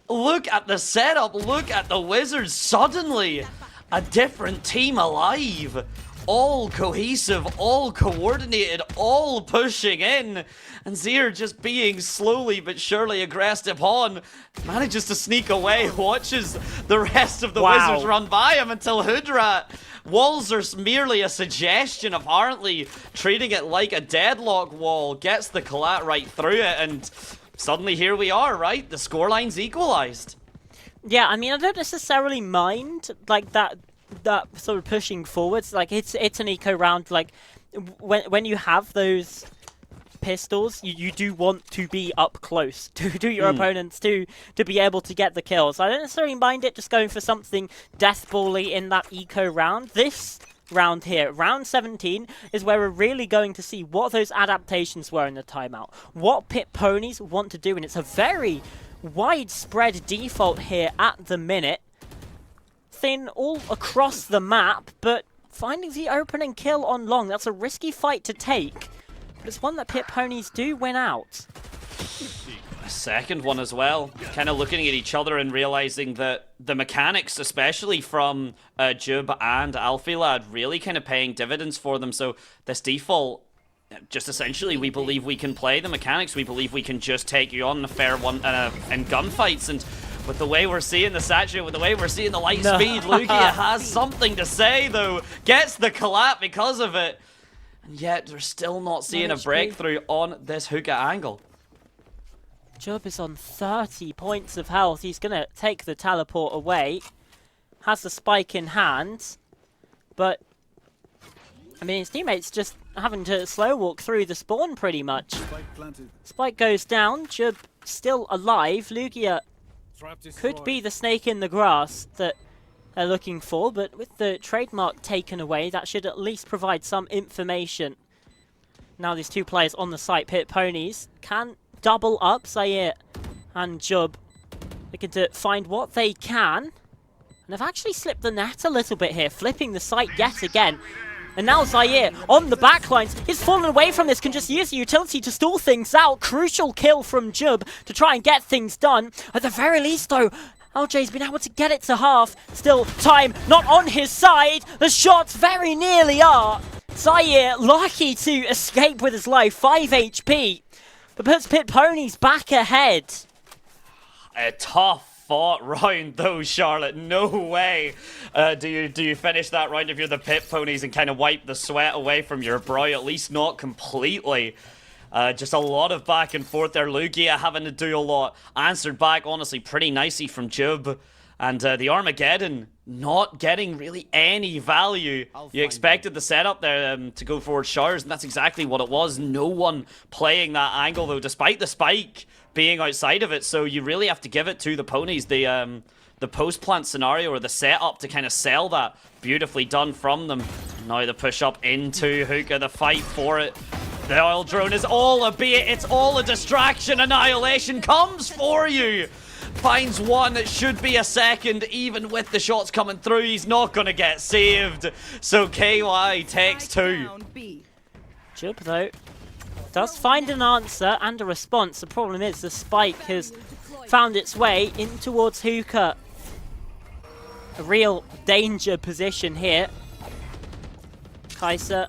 look at the setup. Look at the Wizards. Suddenly, a different team alive. All cohesive, all coordinated, all pushing in. And Zir just being slowly but surely aggressive on. Manages to sneak away, watches the rest of the Wizards run by him until Hoodrat. Walls are merely a suggestion, apparently. Treating it like a deadlock wall. Gets the collat right through it, and suddenly here we are, right? The scoreline's equalized. Yeah, I mean, I don't necessarily mind, like, that sort of pushing forwards. Like, it's an eco round. Like, when you have those pistols, you do want to be up close to your opponents to be able to get the kills. I don't necessarily mind it just going for something deathball-y in that eco round. This round here, round 17, is where we're really going to see what those adaptations were in the timeout, what Pit Ponies want to do, and it's a very widespread default here at the minute. Thin all across the map, but finding the opening kill on long, that's a risky fight to take, but it's one that Pit Ponies do win out. A second one as well. Kind of looking at each other and realizing that the mechanics, especially from Jub and Alfie Lad, really kind of paying dividends for them. So this default, just essentially, we believe we can play the mechanics. We believe we can just take you on a fair one in gunfights. And with the way we're seeing the saturate, with the way we're seeing the light speed, Lugia has something to say, though. Gets the collab because of it. And yet, they're still not seeing a breakthrough on this hookah angle. Jub is on 30 points of health. He's going to take the teleport away. Has the spike in hand. But I mean, his teammates just having to slow walk through the spawn pretty much. Spike goes down, Jub still alive. Lugia could be the snake in the grass that they're looking for, but with the trademark taken away, that should at least provide some information. Now these two players on the site, Pit Ponies, can double up. Zaire and Jub looking to find what they can. And they've actually slipped the net a little bit here, flipping the site yet again. And now Zaire on the backlines is fallen away from this, can just use the utility to stall things out. Crucial kill from Jub to try and get things done. At the very least though, LJ's been able to get it to half. Still time not on his side. The shots very nearly are. Zaire lucky to escape with his life, 5 HP. But puts Pit Ponies back ahead. A tough fought round though, Charlotte. No way do you finish that round if you're the Pit Ponies and kind of wipe the sweat away from your brow, at least not completely. Just a lot of back and forth there. Lugia having to do a lot. Answered back, honestly, pretty nicely from Jub. And the Armageddon not getting really any value. You expected the setup there to go forward showers, and that's exactly what it was. No one playing that angle though, despite the spike being outside of it. So you really have to give it to the Ponies. The post plant scenario or the setup to kind of sell that, beautifully done from them. Now the push up into Hookah, the fight for it. The oil drone is all a bait, it's all a distraction. Annihilation comes for you. Finds one, it should be a second, even with the shots coming through. He's not going to get saved. So KY takes 2. Jub, though, does find an answer and a response. The problem is the spike has found its way in towards Hookah. A real danger position here. Kaiser.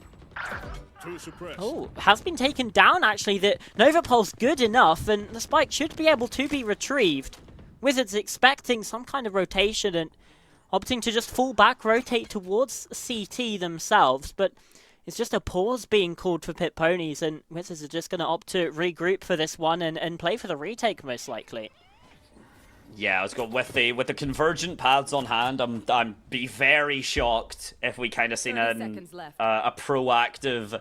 Oh, has been taken down actually. The Nova Pulse good enough, and the spike should be able to be retrieved. Wizards expecting some kind of rotation and opting to just fall back, rotate towards CT themselves, but it's just a pause being called for Pit Ponies, and Wizards are just going to opt to regroup for this one and play for the retake most likely. Yeah, I was going with the convergent paths on hand. I'm be very shocked if we kind of seen a proactive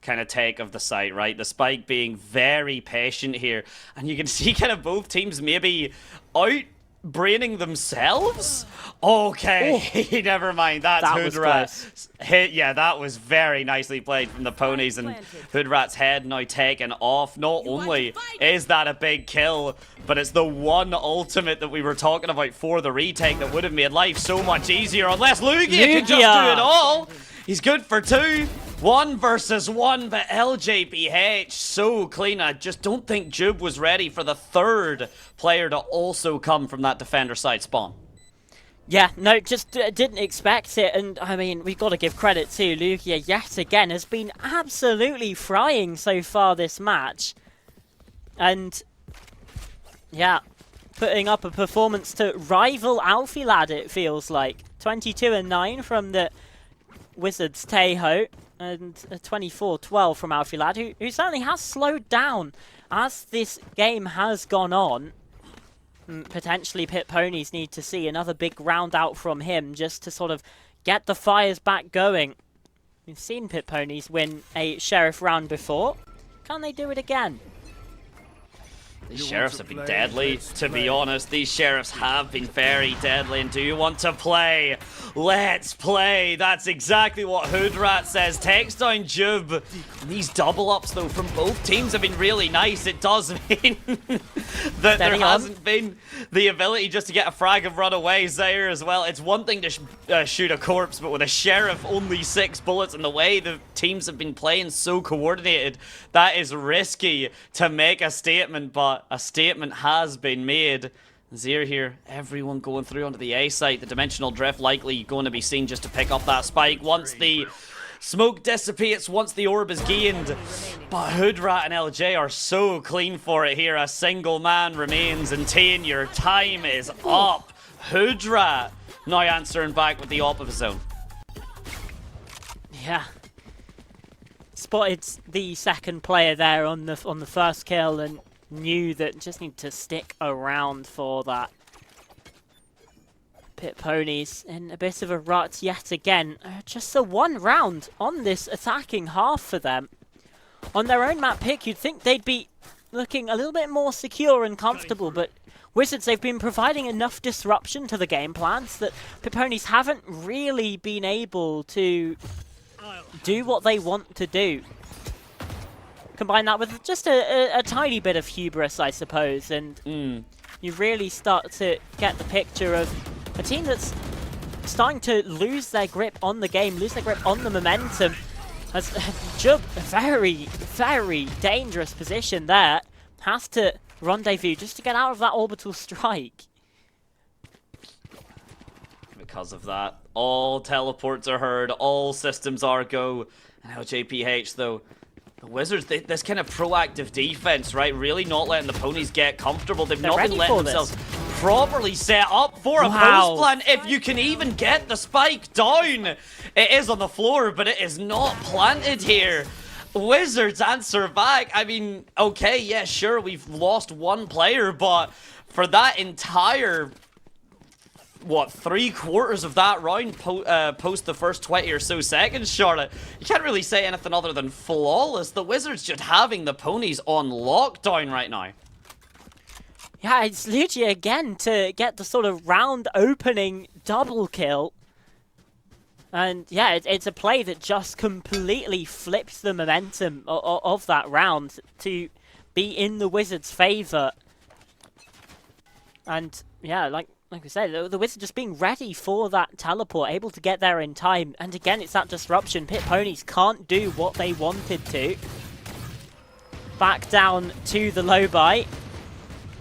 kind of take of the site, right? The spike being very patient here, and you can see kind of both teams maybe out-braining themselves. Okay, never mind. That's Hoodrat. Yeah, that was very nicely played from the Ponies, and Hoodrat's head now taken off. Not only is that a big kill, but it's the one ultimate that we were talking about for the retake that would have made life so much easier, unless Lugia could just do it all. He's good for 2. 1 versus 1, but LJBH so clean. I just don't think Jub was ready for the third player to also come from that defender side spawn. Yeah, no, just didn't expect it, and I mean, we've got to give credit to Lugia yet again. Has been absolutely frying so far this match. And yeah, putting up a performance to rival Alfilad, it feels like. 22-9 from the Wizards Tejo, and 24-12 from Alfilad, who certainly has slowed down as this game has gone on. Potentially Pit Ponies need to see another big round out from him just to sort of get the fires back going. We've seen Pit Ponies win a Sheriff round before. Can they do it again? These Sheriffs have been deadly, to be honest. These Sheriffs have been very deadly. And do you want to play? Let's play. That's exactly what Hoodrat says. Takes down Jub. And these double ups, though, from both teams have been really nice. It does mean that there hasn't been the ability just to get a frag and run away. Zaire as well. It's one thing to shoot a corpse, but with a Sheriff, only 6 bullets, and the way the teams have been playing so coordinated, that is risky to make a statement, but a statement has been made. Zaire here, everyone going through onto the A site. The dimensional drift likely going to be seen just to pick up that spike once the smoke dissipates, once the orb is gained. But Hoodrat and LJ are so clean for it here. A single man remains, and Tane, your time is up. Hoodrat now answering back with the op of his own. Yeah. Spotted the second player there on the first kill and knew that just need to stick around for that. Pit Ponies in a bit of a rut yet again. Just the one round on this attacking half for them. On their own map pick, you'd think they'd be looking a little bit more secure and comfortable, but Wizards, they've been providing enough disruption to the game plans that Pit Ponies haven't really been able to do what they want to do. Combine that with just a tiny bit of hubris, I suppose, and you really start to get the picture of a team that's starting to lose their grip on the game, lose their grip on the momentum. As Jub, a very, very dangerous position there, has to rendezvous just to get out of that orbital strike. Because of that, all teleports are heard, all systems are go. And now JPH, though, the Wizards, this kind of proactive defense, right? Really not letting the ponies get comfortable. They've not been letting themselves properly set up for a post plan. If you can even get the spike down, it is on the floor, but it is not planted here. Wizards answer back. I mean, okay, yeah, sure, we've lost one player, but for that entire, what, 3/4 of that round post the first 20 or so seconds, Charlotte, you can't really say anything other than flawless. The Wizards just having the ponies on lockdown right now. Yeah, it's Luigi again to get the sort of round opening double kill. And yeah, it's a play that just completely flips the momentum of that round to be in the Wizards' favour. And yeah, like we said, the Wizards just being ready for that teleport, able to get there in time. And again, it's that disruption. Pit Ponies can't do what they wanted to. Back down to the low buy.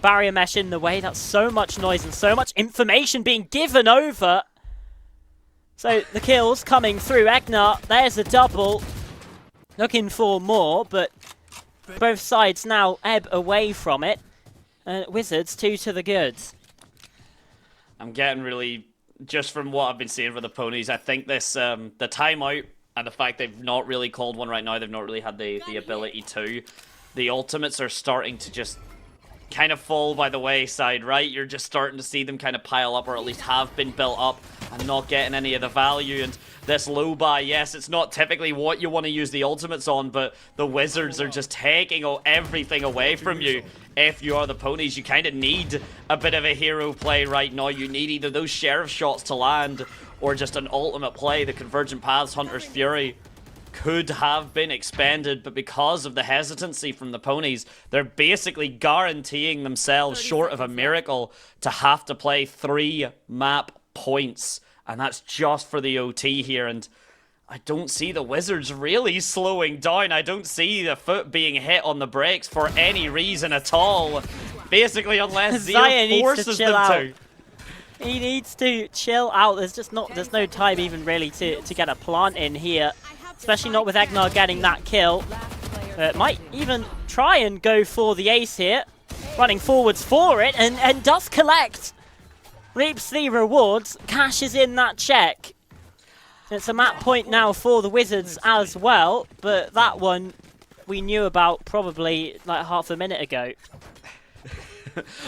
Barrier mesh in the way. That's so much noise and so much information being given over. So the kills coming through. Egnar, there's a double. Looking for more, but both sides now ebb away from it. Wizards 2 to the goods. I'm getting really, just from what I've been seeing for the ponies, I think this, the timeout and the fact they've not really called one right now, they've not really had the ability to. The ultimates are starting to just kind of fall by the wayside, right? You're just starting to see them kind of pile up, or at least have been built up, and not getting any of the value. And this low buy, yes, it's not typically what you want to use the ultimates on, but the Wizards are just taking everything away from you. If you are the ponies, you kind of need a bit of a hero play right now. You need either those sheriff shots to land, or just an ultimate play. The Convergent Paths Hunter's Fury could have been expended, but because of the hesitancy from the ponies, they're basically guaranteeing themselves, short of a miracle, to have to play 3 map points, and that's just for the OT here. And I don't see the Wizards really slowing down. I don't see the foot being hit on the brakes for any reason at all, basically, unless Zero forces them to. He needs to chill out. There's no time even really to get a plant in here. Especially not with Egnar getting that kill. Might even try and go for the ace here. Running forwards for it and does collect. Reaps the rewards. Cashes in that check. It's a map point now for the Wizards as well. But that one we knew about probably like half a minute ago.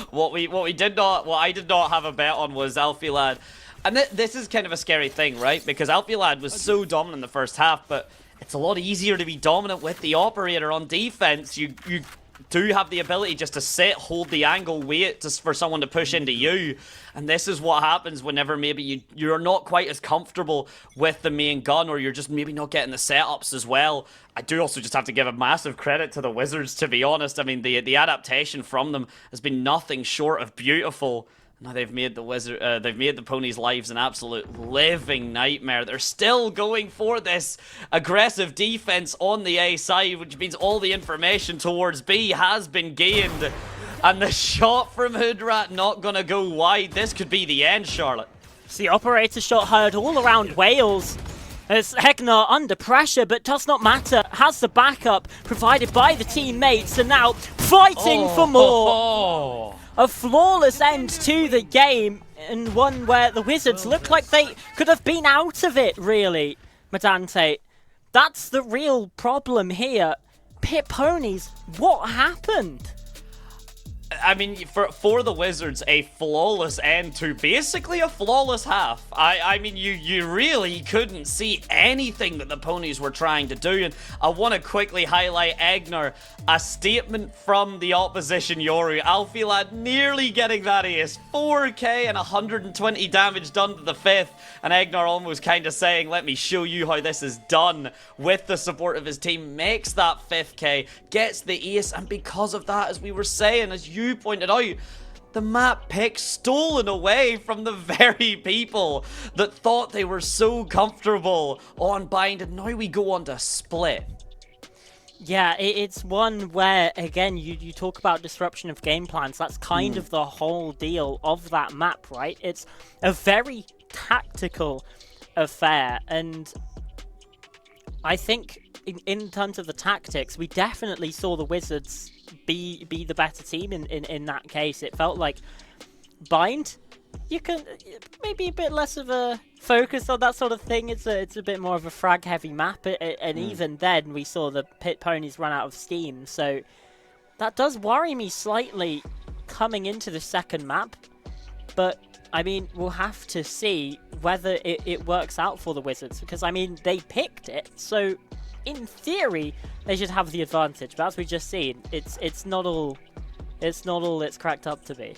What I did not have a bet on was Alfilad. And this is kind of a scary thing, right? Because Alfilad was so dominant in the first half, but it's a lot easier to be dominant with the operator on defense. You do have the ability just to sit, hold the angle, wait for someone to push into you. And this is what happens whenever maybe you're not quite as comfortable with the main gun, or you're just maybe not getting the setups as well. I do also just have to give a massive credit to the Wizards, to be honest. I mean, the adaptation from them has been nothing short of beautiful. Now they've made the ponies' lives an absolute living nightmare. They're still going for this aggressive defense on the A side, which means all the information towards B has been gained. And the shot from Hoodrat not gonna go wide. This could be the end, Charlotte. It's the operator shot heard all around Wales. As Egnar under pressure, but does not matter. Has the backup provided by the teammates, and now fighting for more. A flawless end to the game, and one where the Wizards looked like they could have been out of it, really. Maddante, that's the real problem here. Pit Ponies, what happened? I mean, for the Wizards, a flawless end to basically a flawless half. I mean, you really couldn't see anything that the ponies were trying to do. And I want to quickly highlight Egnar, a statement from the opposition Yoru. Alfilad nearly getting that ace, 4k and 120 damage done to the 5th. And Egnar almost kind of saying, let me show you how this is done, with the support of his team, makes that 5k, gets the ace, and because of that, as we were saying, as you pointed out, the map pick stolen away from the very people that thought they were so comfortable on Bind, and now we go on to Split. Yeah, it's one where, again, you talk about disruption of game plans. That's kind of the whole deal of that map, right? It's a very tactical affair, and I think in terms of the tactics, we definitely saw the Wizards be the better team in that case. It felt like Bind, you can maybe a bit less of a focus on that sort of thing. It's a bit more of a frag heavy map, and even then we saw the pit ponies run out of steam, so that does worry me slightly coming into the second map. But I mean, we'll have to see whether it works out for the Wizards, because I mean, they picked it, so in theory they should have the advantage, but as we just seen, it's not all it's cracked up to be.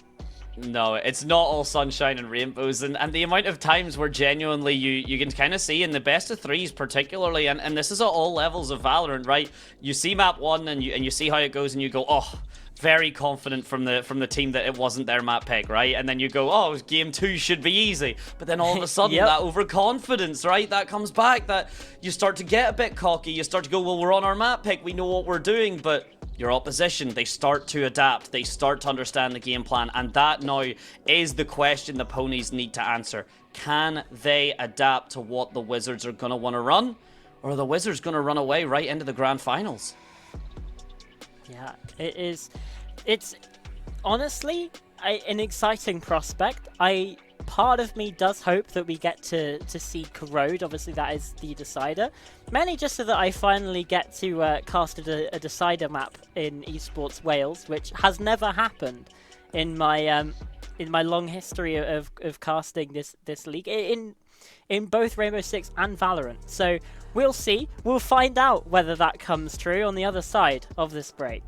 No, it's not all sunshine and rainbows, and the amount of times where genuinely you can kind of see in the best of threes particularly, and this is at all levels of Valorant, right? You see map 1 and you see how it goes and you go, oh, very confident from the team that it wasn't their map pick, right? And then you go, oh, game 2 should be easy. But then all of a sudden, Yep. that overconfidence, right? That comes back, that you start to get a bit cocky. You start to go, well, we're on our map pick. We know what we're doing. But your opposition, they start to adapt. They start to understand the game plan. And that now is the question the ponies need to answer. Can they adapt to what the Wizards are going to want to run? Or are the Wizards going to run away right into the grand finals? Yeah, it is. It's honestly an exciting prospect. Part of me does hope that we get to see Corrode. Obviously, that is the decider. Mainly just so that I finally get to cast a decider map in Esports Wales, which has never happened in my long history of casting this league in both Rainbow Six and Valorant. So we'll see. We'll find out whether that comes true on the other side of this break.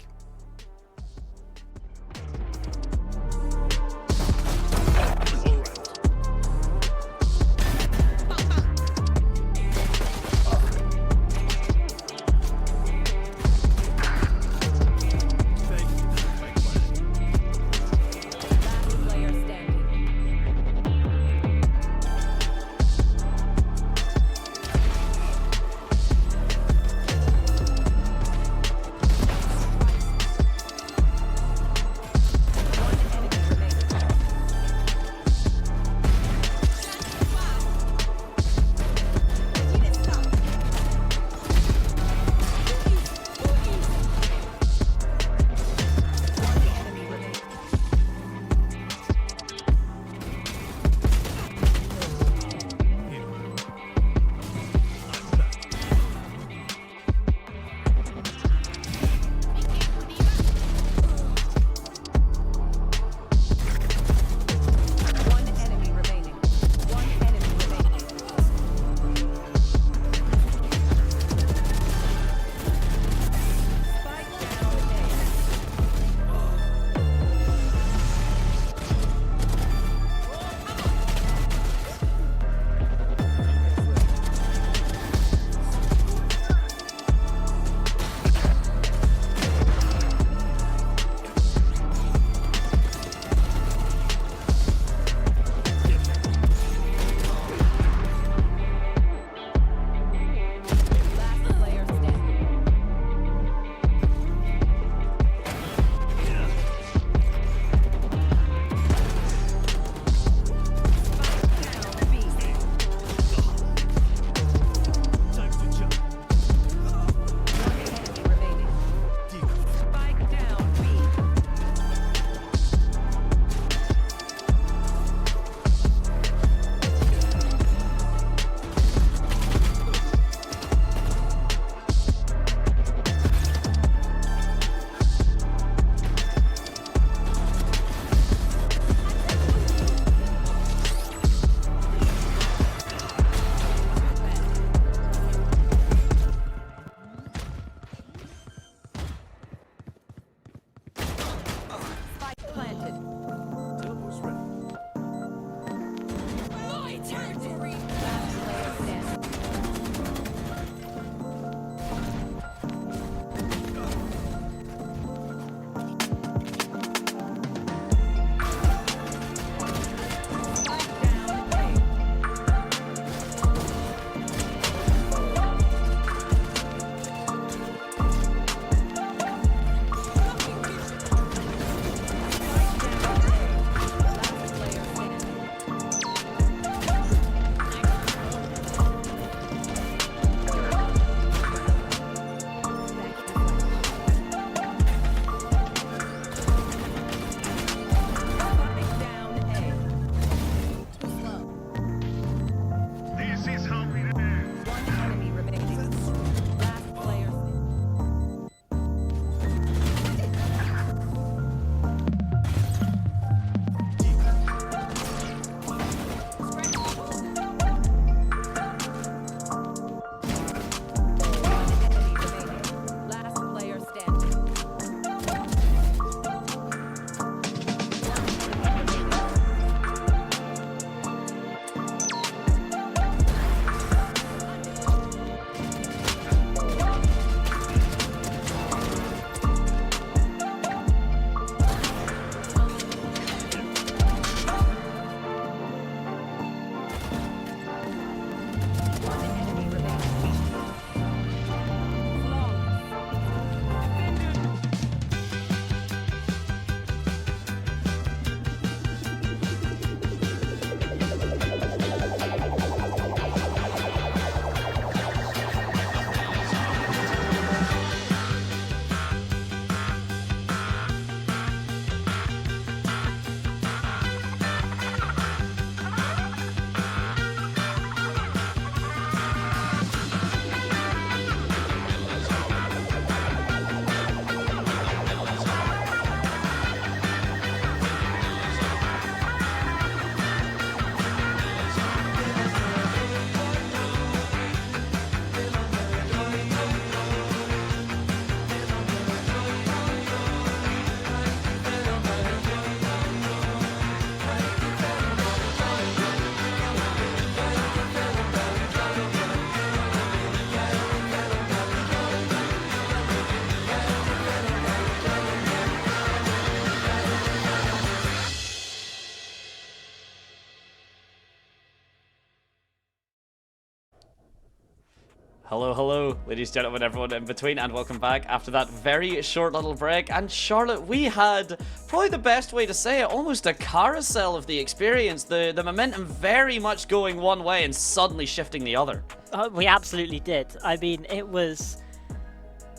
Hello, hello, ladies and gentlemen, everyone in between, and welcome back after that very short little break. And Charlotte, we had probably the best way to say it, almost a carousel of the experience. The momentum very much going one way and suddenly shifting the other. We absolutely did. I mean, it was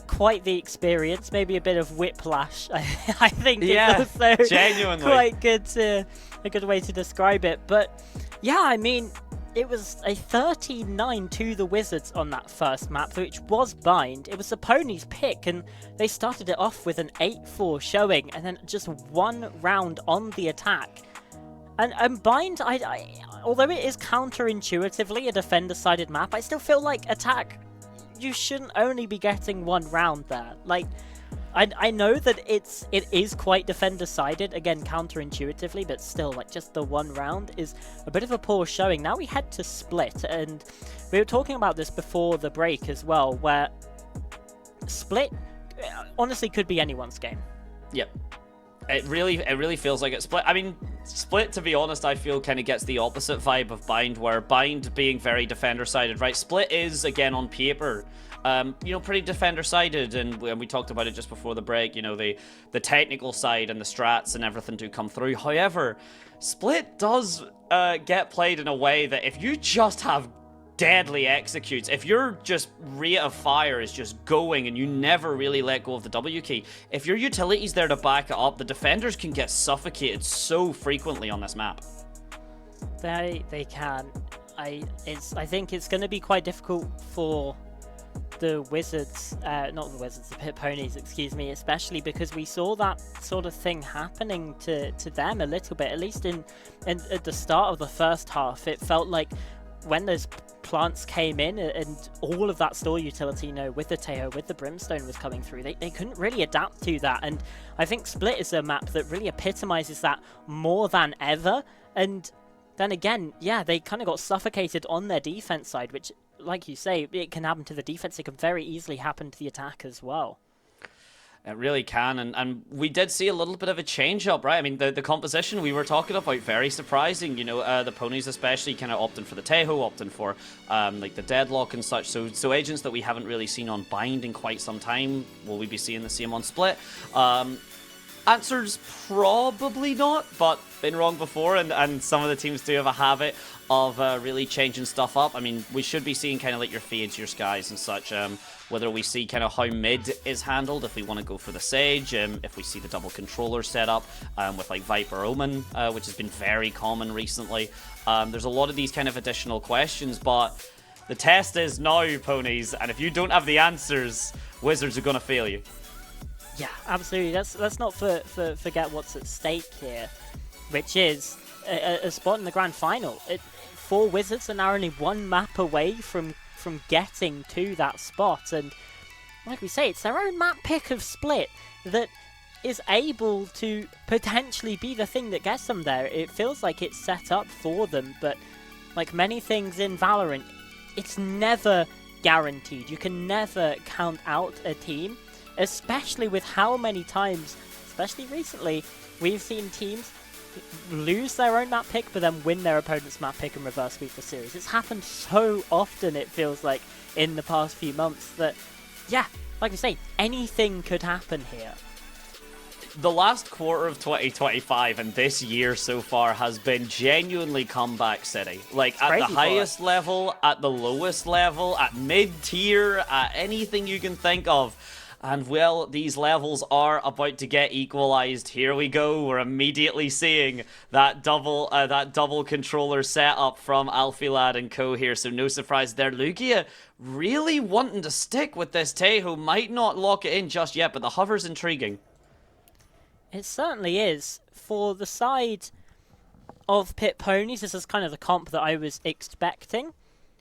quite the experience, maybe a bit of whiplash. I think Yeah, it's also genuinely quite a good way to describe it. But yeah, I mean, it was a 39 to the Wizards on that first map, which was Bind. It was the Ponies' pick, and they started it off with an 8-4 showing, and then just one round on the attack. And Bind, although it is counterintuitively a defender-sided map, I still feel like attack, you shouldn't only be getting one round there. Like, I know that it is quite defender-sided, again, counterintuitively, but still, like, just the one round is a bit of a poor showing. Now we head to Split, and we were talking about this before the break as well, where Split honestly could be anyone's game. Yep. It really feels like it's Split. I mean, Split, to be honest, I feel kind of gets the opposite vibe of Bind, where Bind being very defender-sided, right? Split is, again, on paper, pretty defender-sided, and we talked about it just before the break, the technical side and the strats and everything do come through. However, Split does get played in a way that if you just have deadly executes, if your just rate of fire is just going and you never really let go of the W key, if your utility's there to back it up, the defenders can get suffocated so frequently on this map. They can. I think it's going to be quite difficult for the Wizards, not the Wizards, the Pit Ponies, excuse me, especially because we saw that sort of thing happening to them a little bit, at least in at the start of the first half. It felt like when those plants came in and all of that store utility, with the Teho, with the Brimstone was coming through, they couldn't really adapt to that. And I think Split is a map that really epitomizes that more than ever. And then again, yeah, they kind of got suffocated on their defense side, which, like you say, it can happen to the defense. It can very easily happen to the attack as well. It really can, and we did see a little bit of a change-up, right? I mean, the composition we were talking about, very surprising, the Ponies especially kind of opting for the Teho, opting for, like, the Deadlock and such, so agents that we haven't really seen on Bind in quite some time. Will we be seeing the same on Split? Answer's probably not, but been wrong before, and some of the teams do have a habit of really changing stuff up. I mean, we should be seeing kind of like your Fades, your Skies and such, whether we see kind of how mid is handled, if we want to go for the Sage, if we see the double controller set up with like Viper Omen, which has been very common recently. There's a lot of these kind of additional questions, but the test is now, Ponies, and if you don't have the answers, Wizards are going to fail you. Yeah, absolutely. Let's not forget what's at stake here, which is a spot in the grand final. Four Wizards are now only one map away from getting to that spot, and like we say, it's their own map pick of Split that is able to potentially be the thing that gets them there. It feels like it's set up for them, but like many things in Valorant, it's never guaranteed. You can never count out a team, especially with how many times, especially recently, we've seen teams lose their own map pick but then win their opponent's map pick and reverse sweep the series. It's happened so often, it feels like, in the past few months that, yeah, like I say, anything could happen here. The last quarter of 2025 and this year so far has been genuinely comeback city. Like, at the highest level, at the lowest level, at mid-tier, at anything you can think of. And, well, these levels are about to get equalized. Here we go. We're immediately seeing that double controller setup from Alfilad and co here. So no surprise there. Lugia really wanting to stick with this Teho. Might not lock it in just yet, but the hover's intriguing. It certainly is. For the side of Pit Ponies, this is kind of the comp that I was expecting.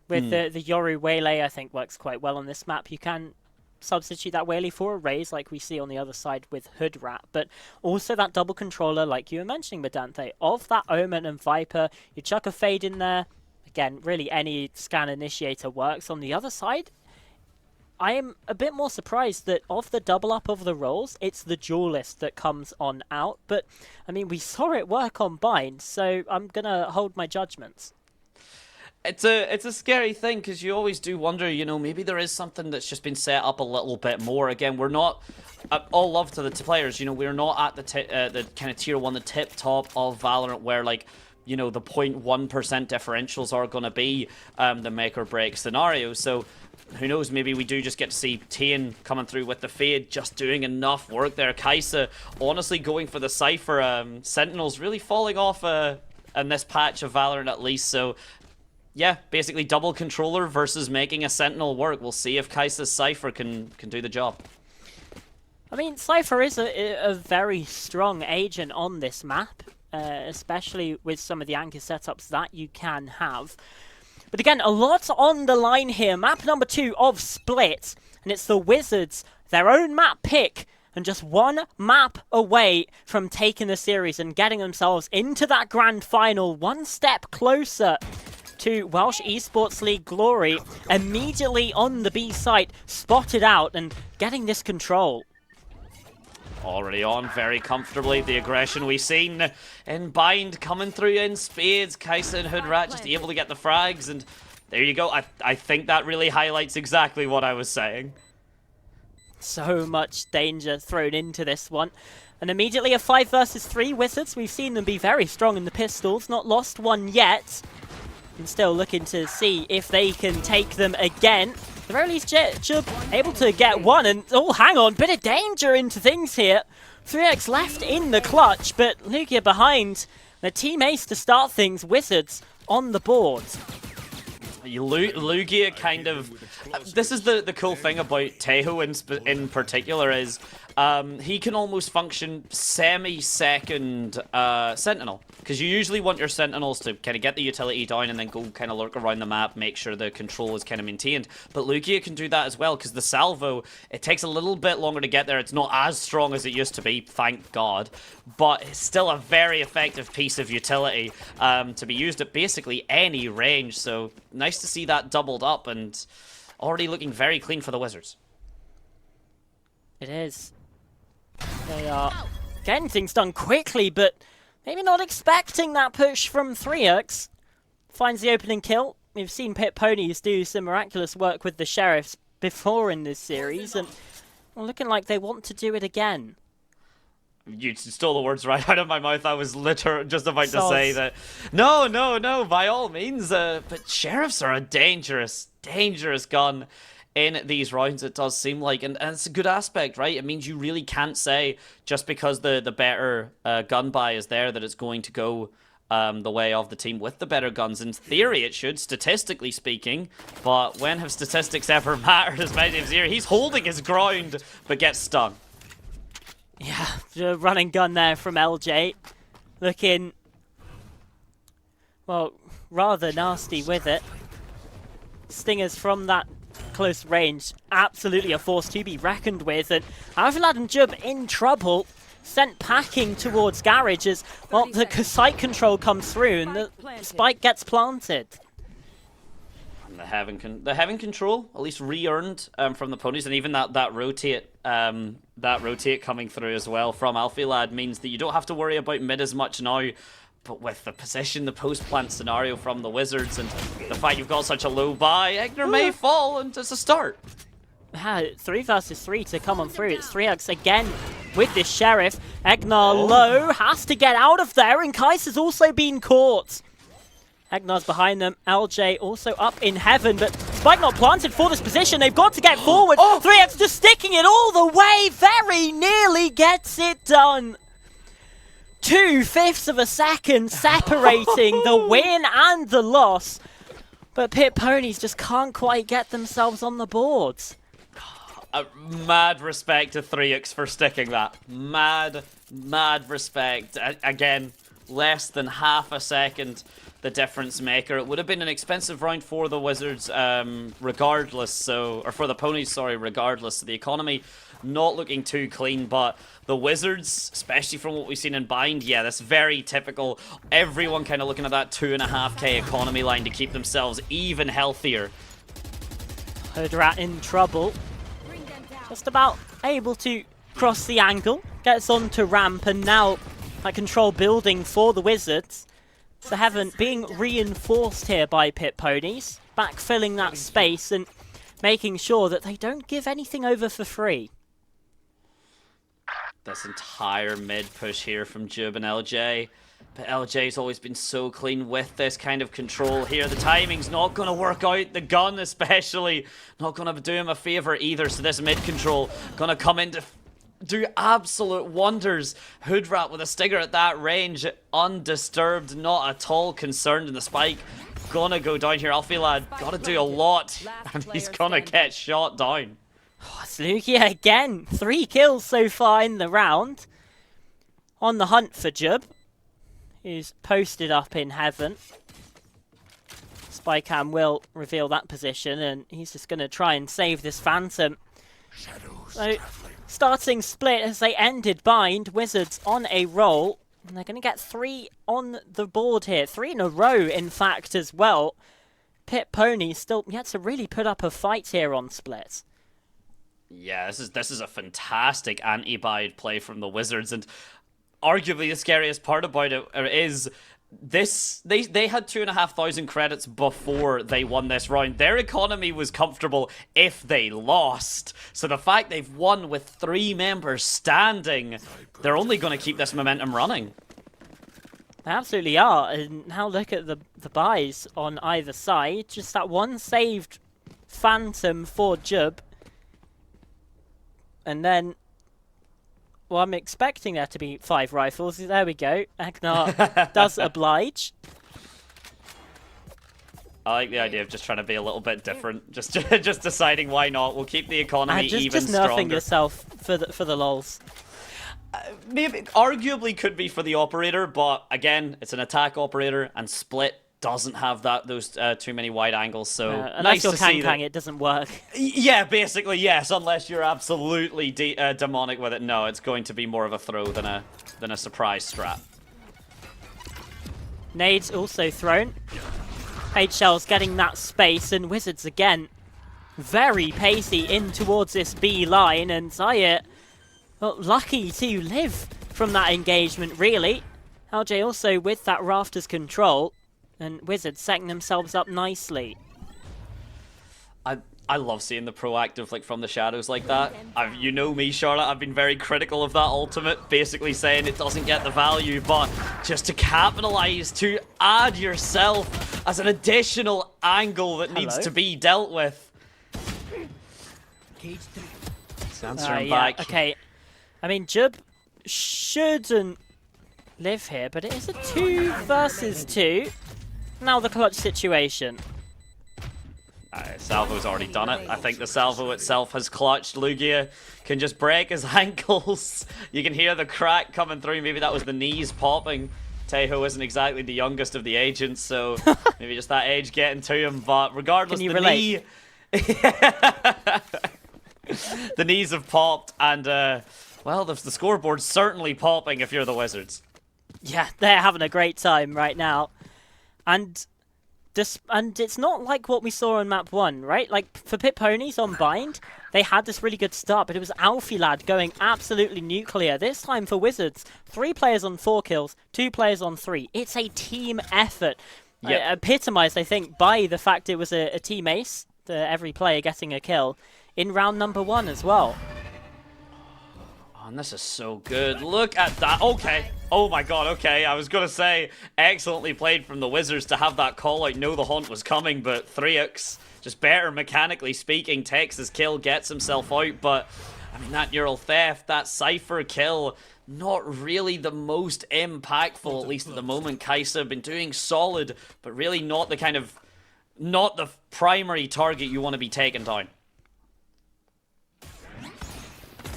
With the Yoru Waylay, I think works quite well on this map. You can substitute that Waylay for a Raze like we see on the other side with Hood Rat, but also that double controller like you were mentioning, Maddante, of that Omen and Viper. You chuck a Fade in there, again, really any scan initiator works. On the other side, I am a bit more surprised that of the double up of the roles, it's the Duelist that comes on out, but I mean, we saw it work on Bind, so I'm gonna hold my judgments. It's a scary thing because you always do wonder, you know, maybe there is something that's just been set up a little bit more. Again, we're not, all love to the players, you know, we're not at the kind of tier 1, the tip top of Valorant where, like, you know, the 0.1% differentials are going to be the make or break scenario. So who knows, maybe we do just get to see Tane coming through with the fade, just doing enough work there. Kaisa honestly going for the Cypher. Sentinels really falling off in this patch of Valorant at least. So yeah, basically double controller versus making a Sentinel work. We'll see if Kaisa's Cypher can do the job. I mean, Cypher is a very strong agent on this map, especially with some of the anchor setups that you can have. But again, a lot on the line here. Map number 2 of Split, and it's the Wizards, their own map pick, and just one map away from taking the series and getting themselves into that grand final, one step closer to Welsh Esports League glory, immediately on the B site, spotted out and getting this control. Already on very comfortably. The aggression we've seen in Bind coming through in spades. Kaisa and Hoodrat just able to get the frags, and there you go. I think that really highlights exactly what I was saying. So much danger thrown into this one. And immediately a 5 versus 3 Wizards. We've seen them be very strong in the pistols, not lost one yet. And still looking to see if they can take them again. At the very least, Jub able to get one, and oh, hang on, bit of danger into things here. 3x left in the clutch, but Lugia behind. The team ace to start things, Wizards on the board. Lugia kind of... this is the cool thing about Tejo in particular is he can almost function semi-second Sentinel. Because you usually want your Sentinels to kind of get the utility down and then go kind of lurk around the map, make sure the control is kind of maintained. But Lugia can do that as well, because the salvo, it takes a little bit longer to get there. It's not as strong as it used to be, thank God. But it's still a very effective piece of utility to be used at basically any range. So nice to see that doubled up and already looking very clean for the Wizards. It is. They are getting things done quickly, but maybe not expecting that push from 3x. Finds the opening kill. We've seen Pit Ponies do some miraculous work with the Sheriffs before in this series, and well, looking like they want to do it again. You stole the words right out of my mouth. I was literally just about to say that. No, by all means. But Sheriffs are a dangerous gun in these rounds, it does seem like. And it's a good aspect, right? It means you really can't say, just because the better gun buy is there, that it's going to go the way of the team with the better guns. In theory, it should, statistically speaking. But when have statistics ever mattered as many as here? He's holding his ground, but gets stung. Yeah, the running gun there from LJ. Looking, well, rather nasty with it. Stingers from that close range, absolutely a force to be reckoned with. And Avilad and Jub in trouble, sent packing towards Garage as, well, the site control comes through and the spike gets planted. And the having control, at least re-earned from the ponies, and even that rotate coming through as well from Alfilad means that you don't have to worry about mid as much now. But with the position, the post-plant scenario from the Wizards, and the fact you've got such a low buy, Egner may fall, and it's a start. 3 versus 3 to come on through. It's 3x again with this Sheriff. Egnar low, has to get out of there, and Kaiser's also been caught. Egnar's behind them. LJ also up in heaven, but spike not planted for this position. They've got to get forward. 3x just sticking it all the way, very nearly gets it done. 2/5 of a second separating the win and the loss. But Pit Ponies just can't quite get themselves on the boards. Mad respect to 3x for sticking that. Mad respect. Again, less than half a second, the difference maker. It would have been an expensive round for the Wizards regardless, or for the Ponies, sorry, regardless. So the economy not looking too clean, but the Wizards, especially from what we've seen in Bind, yeah, that's very typical. Everyone kind of looking at that 2.5k economy line to keep themselves even healthier. Hoodrat in trouble. Just about able to cross the angle. Gets onto ramp, and now that control building for the Wizards. So Heaven being reinforced here by Pit Ponies, backfilling that space and making sure that they don't give anything over for free. This entire mid push here from Jub and LJ. But LJ's always been so clean with this kind of control here. The timing's not going to work out. The gun especially not going to do him a favour either. So this mid control going to come in to do absolute wonders. Hoodrat with a Stinger at that range. Undisturbed, not at all concerned in the spike. Gonna go down here. Alfilad got to do a lot. And he's going to get shot down. Oh, it's Lugia again. 3 kills so far in the round. On the hunt for Jub, who's posted up in Heaven. Spycam will reveal that position, and he's just going to try and save this Phantom. So, starting split as they ended Bind, Wizards on a roll. And they're going to get 3 on the board here. 3 in a row, in fact, as well. Pit Pony still yet to really put up a fight here on split. Yeah, this is a fantastic anti-bide play from the Wizards, and arguably the scariest part about it is this: they had 2,500 credits before they won this round. Their economy was comfortable if they lost. So the fact they've won with 3 members standing, they're only going to keep this momentum running. They absolutely are. And now look at the buys on either side. Just that one saved Phantom for Jub. And then, well, I'm expecting there to be 5 rifles. There we go. Agnar does oblige. I like the idea of just trying to be a little bit different. Just deciding why not. We'll keep the economy And even just nerfing stronger. yourself for the lols. Maybe arguably could be for the operator, but again, it's an attack operator, and split doesn't have those too many wide angles. So Unless nice you're to see Kang, that. it doesn't work. Yeah, basically yes, unless you're absolutely demonic with it. No, it's going to be more of a throw than a surprise strat. Nades also thrown. H-Shell's getting that space, and Wizards again very pacey in towards this B line, and Zayat, well, lucky to live from that engagement, really. LJ also with that Rafters control, and Wizards setting themselves up nicely. I love seeing the proactive from the shadows like that. You know me, Charlotte, I've been very critical of that ultimate, basically saying it doesn't get the value, but just to capitalize, to add yourself as an additional angle that needs to be dealt with. Answering back. Okay, I mean, Jub shouldn't live here, but it is a 2 versus 2. Now the clutch situation. Salvo's already done it. I think the salvo itself has clutched. Lugia can just break his ankles. You can hear the crack coming through. Maybe that was the knees popping. Tejo isn't exactly the youngest of the agents, so maybe just that age getting to him. But regardless, Can you the relate? the knees have popped, and well, the scoreboard's certainly popping if you're the Wizards. Yeah, they're having a great time right now. And it's not like what we saw on map 1, right? Like, for Pit Ponies on Bind, they had this really good start, but it was Alfilad going absolutely nuclear. This time for Wizards, 3 players on 4 kills, 2 players on 3. It's a team effort. Yep. Epitomized, I think, by the fact it was a team ace, every player getting a kill, in round number 1 as well. Oh, and this is so good. Look at that. Okay. Oh my god, okay. I was going to say, excellently played from the Wizards to have that call out. Know the hunt was coming, but 3x, just better mechanically speaking, takes his kill, gets himself out. But, I mean, that neural theft, that Cypher kill, not really the most impactful, at least at the moment. Kaisa been doing solid, but really not the primary target you want to be taking down.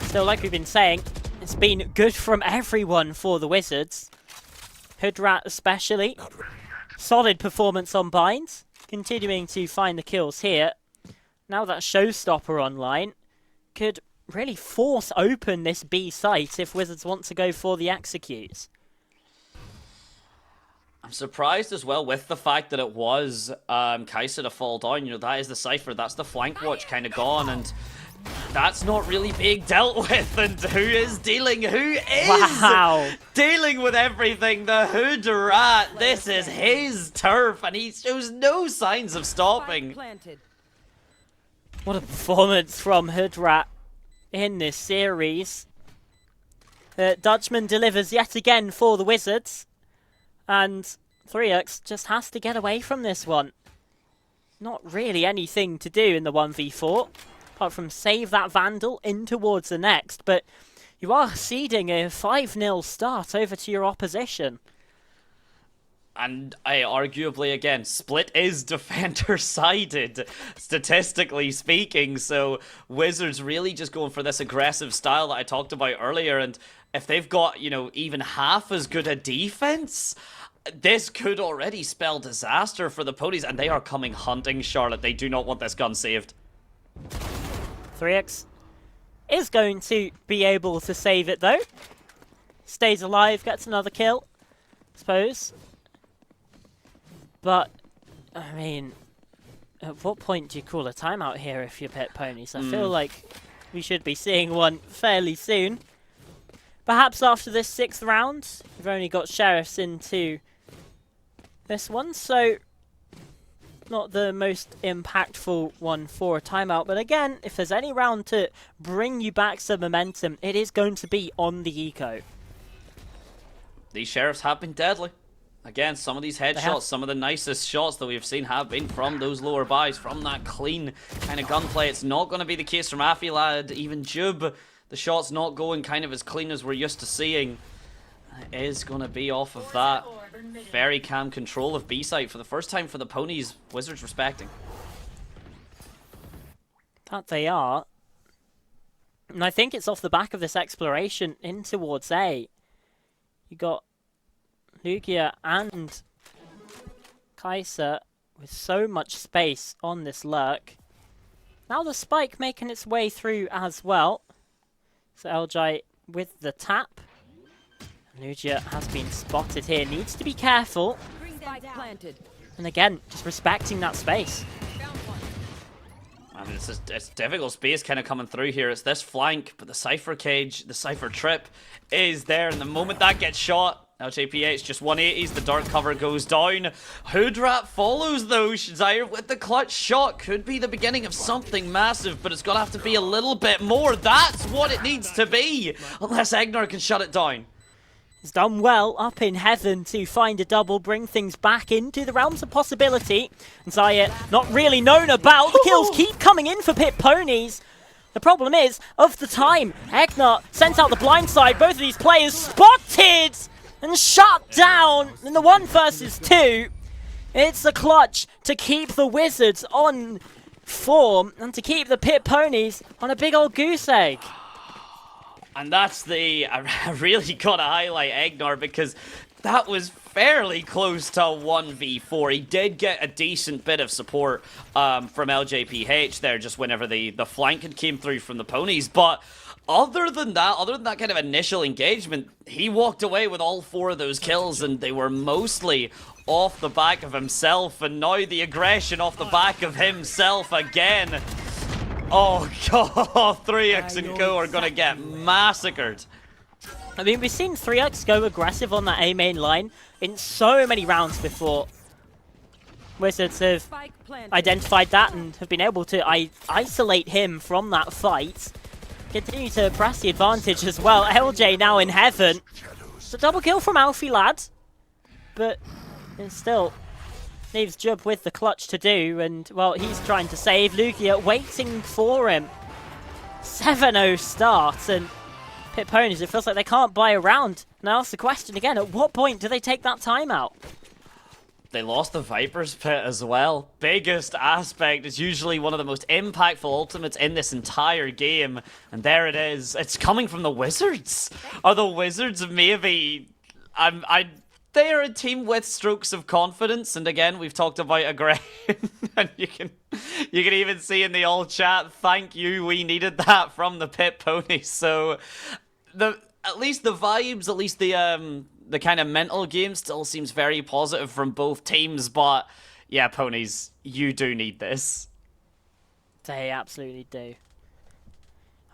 So, like we've been saying, it's been good from everyone for the Wizards. Hoodrat especially. Solid performance on Binds. Continuing to find the kills here. Now that Showstopper online could really force open this B site if Wizards want to go for the executes. I'm surprised as well with the fact that it was Kaisa to fall down. You know, that is the Cypher. That's the flank watch kind of gone, and that's not really being dealt with. And who is dealing? Who is Wow. dealing with everything? The Hood Rat. This is his turf, and he shows no signs of stopping. What a performance from Hoodrat in this series. Dutchman delivers yet again for the Wizards. And 3x just has to get away from this one. Not really anything to do in the 1v4, apart from save that Vandal in towards the next. But you are ceding a 5-0 start over to your opposition. And arguably, again, Split is defender-sided, statistically speaking, so Wizards really just going for this aggressive style that I talked about earlier, and if they've got, you know, even half as good a defense, this could already spell disaster for the ponies, and they are coming hunting Charlotte. They do not want this gun saved. 3x is going to be able to save it, though. Stays alive, gets another kill, I suppose. But, I mean, at what point do you call a timeout here if you're pet ponies? I feel like we should be seeing one fairly soon. Perhaps after this 6th round. We've only got Sheriffs into this one, so not the most impactful one for a timeout. But again, if there's any round to bring you back some momentum, it is going to be on the eco. These Sheriffs have been deadly. Again, some of these headshots, some of the nicest shots that we've seen have been from those lower buys, from that clean kind of gunplay. It's not going to be the case from Affilad, even Jub. The shot's not going kind of as clean as we're used to seeing. It is going to be off of that very calm control of B-site for the first time for the ponies. Wizards respecting. That they are. And I think it's off the back of this exploration in towards A. You got Lugia and Kaiser with so much space on this lurk. Now the spike making its way through as well. So LJ with the tap. Lugia has been spotted here. Needs to be careful. And again, just respecting that space. I mean, it's difficult space kind of coming through here. It's this flank, but the Cypher cage, the Cypher trip is there. And the moment that gets shot, LJPH just 180s, the dark cover goes down. Hoodrat follows though. Shazire with the clutch shot. Could be the beginning of something massive, but it's going to have to be a little bit more. That's what it needs to be, unless Egnar can shut it down. He's done well up in heaven to find a double, bring things back into the realms of possibility. And Zaya not really known about. The kills keep coming in for Pit Ponies. The problem is, of the time, Egnar sent out the blind side. Both of these players spotted and shut down in the 1 versus 2. It's the clutch to keep the Wizards on form and to keep the Pit Ponies on a big old goose egg. And that's I really gotta highlight Egnar because that was fairly close to 1v4. He did get a decent bit of support from LJPH there just whenever the flank had came through from the ponies, but other than that kind of initial engagement, he walked away with all 4 of those kills, and they were mostly off the back of himself, and now the aggression off the back of himself again. Oh god, 3x and co are gonna get massacred. I mean, we've seen 3x go aggressive on that A main line in so many rounds before. Wizards have identified that and have been able to isolate him from that fight. Continue to press the advantage as well. LJ now in heaven. It's a double kill from Alfie Lad, but it still leaves Jub with the clutch to do, and well, he's trying to save. Lugia waiting for him. 7-0 start, and Pit Ponies, it feels like they can't buy a round. And I ask the question again, at what point do they take that timeout? They lost the Viper's Pit as well. Biggest aspect is usually one of the most impactful ultimates in this entire game. And there it is. It's coming from the Wizards. Are the Wizards maybe... They are a team with strokes of confidence. And again, we've talked about aggression. And you can even see in the old chat, thank you, we needed that from the Pit Ponies. So at least the vibes, at least the kind of mental game still seems very positive from both teams, but yeah, Ponies, you do need this. They absolutely do.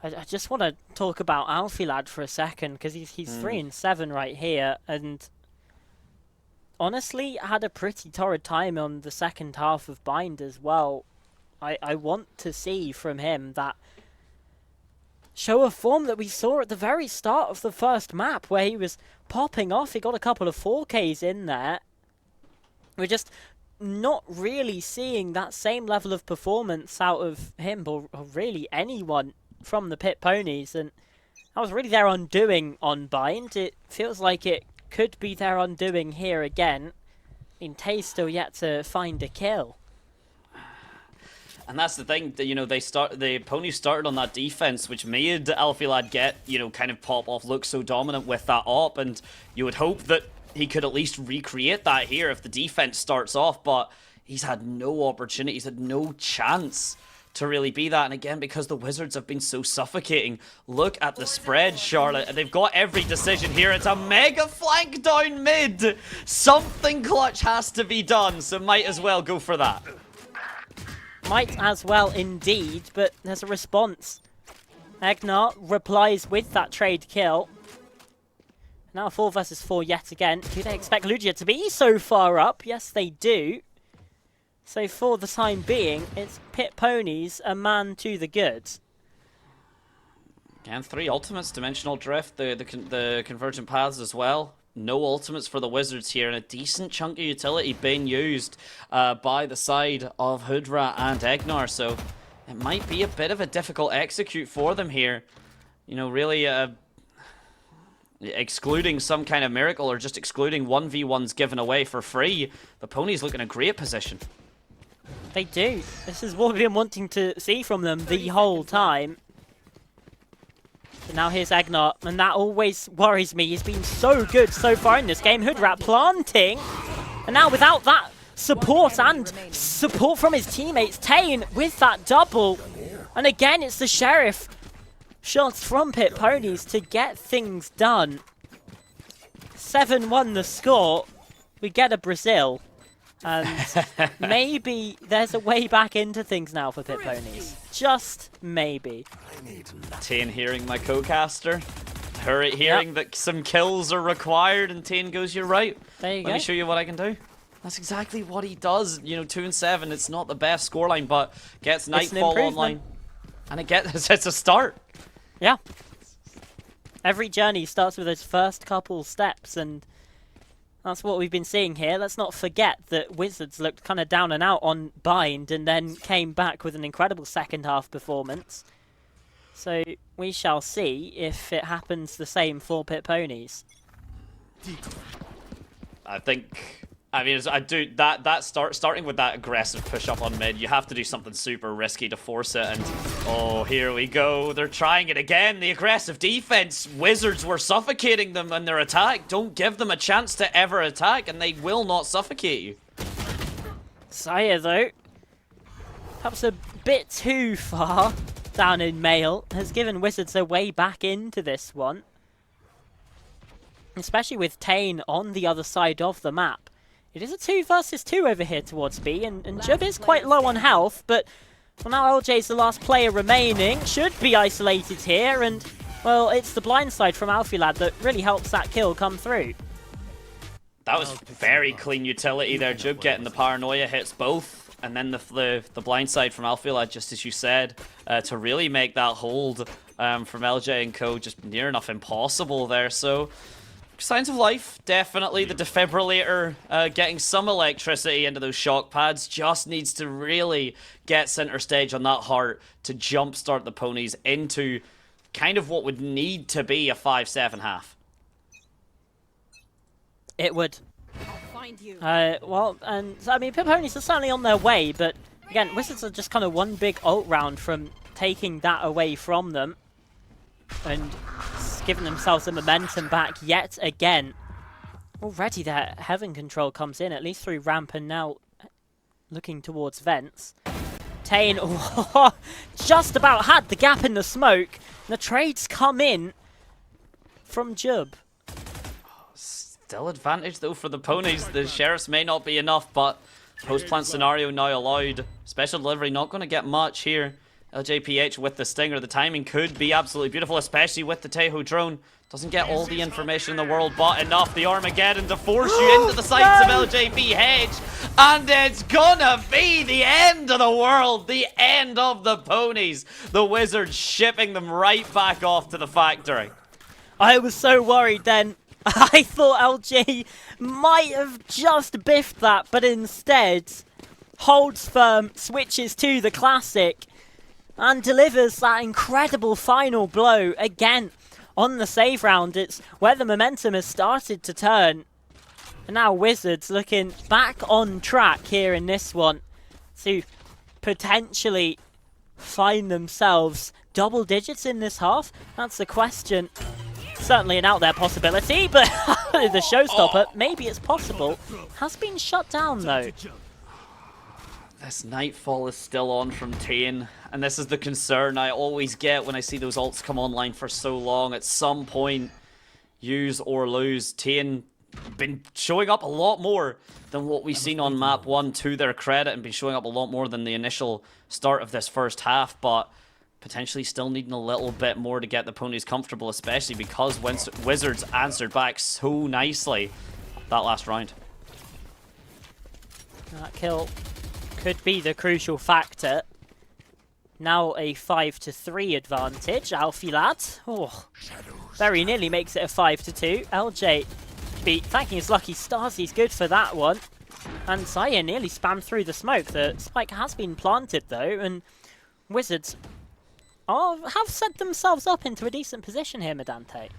I just want to talk about Alfilad for a second, because he's 3-7 right here, and honestly had a pretty torrid time on the second half of Bind as well. I want to see from him that show of form that we saw at the very start of the first map, where he was popping off. He got a couple of 4Ks in there. We're just not really seeing that same level of performance out of him, or really anyone from the Pit Ponies, and that was really their undoing on Bind. It feels like it could be their undoing here again. I mean, Tay's still yet to find a kill. And that's the thing, that, you know, the ponies started on that defense, which made Alfilad get, you know, kind of pop off, look so dominant with that op, and you would hope that he could at least recreate that here if the defense starts off, but he's had no opportunity, he's had no chance to really be that. And again, because the Wizards have been so suffocating, look at the spread, Charlotte. They've got every decision here. It's a mega flank down mid. Something clutch has to be done, so might as well go for that. Might as well indeed, but there's a response. Egnar replies with that trade kill. Now 4 versus 4 yet again. Do they expect Lugia to be so far up? Yes, they do. So for the time being, it's Pit Ponies, a man to the good. And 3 ultimates, Dimensional Drift, the Convergent Paths as well. No ultimates for the Wizards here, and a decent chunk of utility being used by the side of Hoodra and Egnar, so it might be a bit of a difficult execute for them here. You know, really excluding some kind of miracle, or just excluding 1v1s given away for free. The Ponies look in a great position. They do. This is what we've been wanting to see from them the whole time. So now here's Egnar, and that always worries me. He's been so good so far in this game. Hoodrat planting, and now without that support and support from his teammates, Tane with that double. And again, it's the Sheriff shots from Pit Ponies to get things done. 7-1 the score. We get a Brazil. And maybe there's a way back into things now for Pit Ponies. Just maybe. Tane hearing my co-caster. Hearing that some kills are required, and Tane goes, "You're right. There you go. Let me show you what I can do." That's exactly what he does. You know, 2-7. It's not the best scoreline, but gets Nightfall online. And it's a start. Yeah. Every journey starts with those first couple steps, and that's what we've been seeing here. Let's not forget that Wizards looked kind of down and out on Bind, and then came back with an incredible second half performance. So we shall see if it happens the same for Pit Ponies. I mean, I do that starting with that aggressive push up on mid. You have to do something super risky to force it, and oh, here we go. They're trying it again. The aggressive defense. Wizards were suffocating them in their attack. Don't give them a chance to ever attack, and they will not suffocate you. Saya, though, perhaps a bit too far down in Mail, has given Wizards a way back into this one. Especially with Tane on the other side of the map. It is a 2 versus 2 over here towards B, and Jub is quite low on health, but well, now LJ's the last player remaining, should be isolated here, and well, it's the blindside from Alfilad that really helps that kill come through. That was very clean utility there. Jub getting the paranoia hits both, and then the blindside from Alfilad, just as you said, to really make that hold from LJ and co just near enough impossible there. So signs of life, definitely. The defibrillator getting some electricity into those shock pads just needs to really get center stage on that heart to jumpstart the Ponies into kind of what would need to be a 5-7 half. It would. Well, and I mean, Pit Ponies are certainly on their way, but again, Wizards are just kind of one big ult round from taking that away from them and giving themselves the momentum back yet again. Already their Heaven control comes in, at least through ramp, and now looking towards vents. Tane just about had the gap in the smoke. The trades come in from Jub. Still advantage though for the Ponies. The Sheriffs may not be enough, but post-plant scenario now allowed. Special delivery not going to get much here. LJPH with the stinger. The timing could be absolutely beautiful, especially with the Tejo drone. Doesn't get all the information in the world, but enough. The Armageddon to force you into the sights of LJPH. And it's gonna be the end of the world. The end of the ponies. The Wizards shipping them right back off to the factory. I was so worried then. I thought LJ might have just biffed that, but instead holds firm, switches to the classic, and delivers that incredible final blow again on the save round. It's where the momentum has started to turn. And now Wizards looking back on track here in this one to potentially find themselves double digits in this half. That's the question. Certainly an out there possibility, but the showstopper, maybe it's possible, has been shut down though. This Nightfall is still on from Tane, and this is the concern I always get when I see those ults come online for so long. At some point, use or lose. Tane been showing up a lot more than what we've seen on map 1, to their credit, and been showing up a lot more than the initial start of this first half, but potentially still needing a little bit more to get the ponies comfortable, especially because Wizards answered back so nicely that last round. That kill could be the crucial factor. Now a 5-3 advantage. Alfie lad. Oh, very nearly makes it a 5-2. LJ thanking his lucky stars. He's good for that one. And Saya nearly spammed through the smoke. The spike has been planted though, and Wizards have set themselves up into a decent position here, Maddante.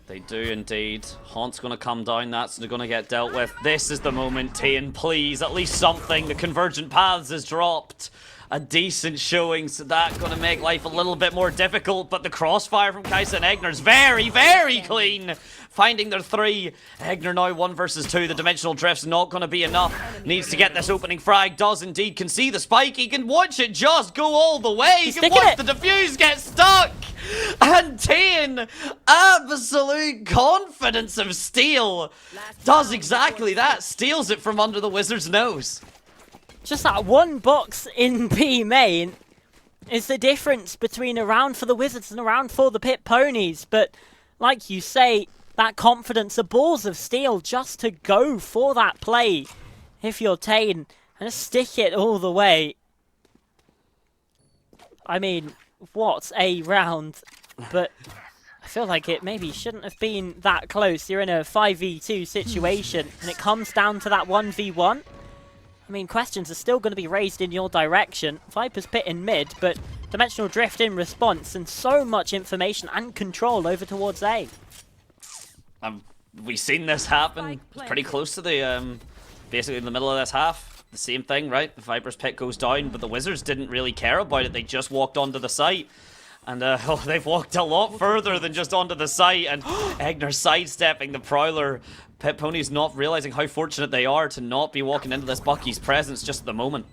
They do indeed. Haunt's going to come down. That's going to get dealt with. This is the moment, Tane. Please, at least something. The Convergent Paths is dropped. A decent showing, so that's going to make life a little bit more difficult. But the crossfire from Kai'Sa and Egner's very, very clean. Finding their 3. Egner now 1 versus 2. The dimensional drift's not going to be enough. Needs to get this opening frag. Does indeed. Can see the spike. He can watch it just go all the way. He can watch the defuse get stuck. And Tane, absolute confidence of Steel, does exactly that. Steals it from under the Wizard's nose. Just that one box in B main is the difference between a round for the Wizards and a round for the Pit Ponies. But like you say, that confidence, the balls of steel just to go for that play if you're Tane and just stick it all the way. I mean, what a round, but I feel like it maybe shouldn't have been that close. You're in a 5v2 situation and it comes down to that 1v1. I mean, questions are still going to be raised in your direction. Viper's Pit in mid, but Dimensional Drift in response, and so much information and control over towards A. We've seen this happen pretty close to the, basically in the middle of this half. The same thing, right? The Viper's Pit goes down, but the Wizards didn't really care about it. They just walked onto the site. And they've walked a lot further than just onto the site, and Egner sidestepping the Prowler. Pit Ponies not realizing how fortunate they are to not be walking into this Bucky's presence just at the moment.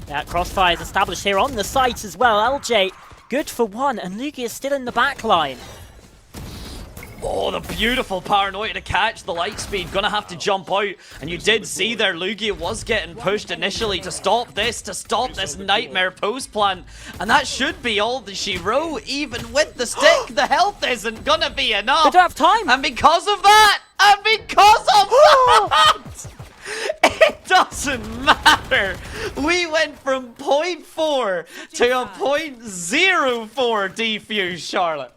Yeah, crossfire is established here on the site as well. LJ, good for 1, and Lugia is still in the back line. Oh, the beautiful paranoia to catch the light speed. Gonna have to jump out. And you did see there, Lugia was getting pushed initially to stop this nightmare post plant. And that should be all that she wrote. Even with the stick, the health isn't gonna be enough. They don't have time. And because of that, it doesn't matter. We went from 0.4 to a 0.04 defuse, Charlotte.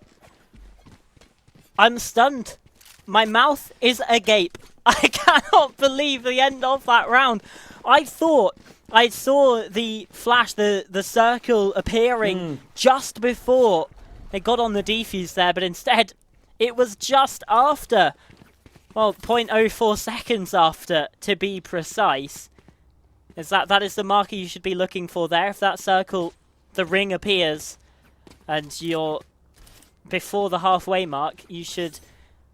I'm stunned. My mouth is agape. I cannot believe the end of that round. I thought I saw the flash, the circle appearing just before they got on the defuse there, but instead it was just after. Well, 0.04 seconds after, to be precise. That is the marker you should be looking for there. If that circle, the ring appears, and you're before the halfway mark, you should,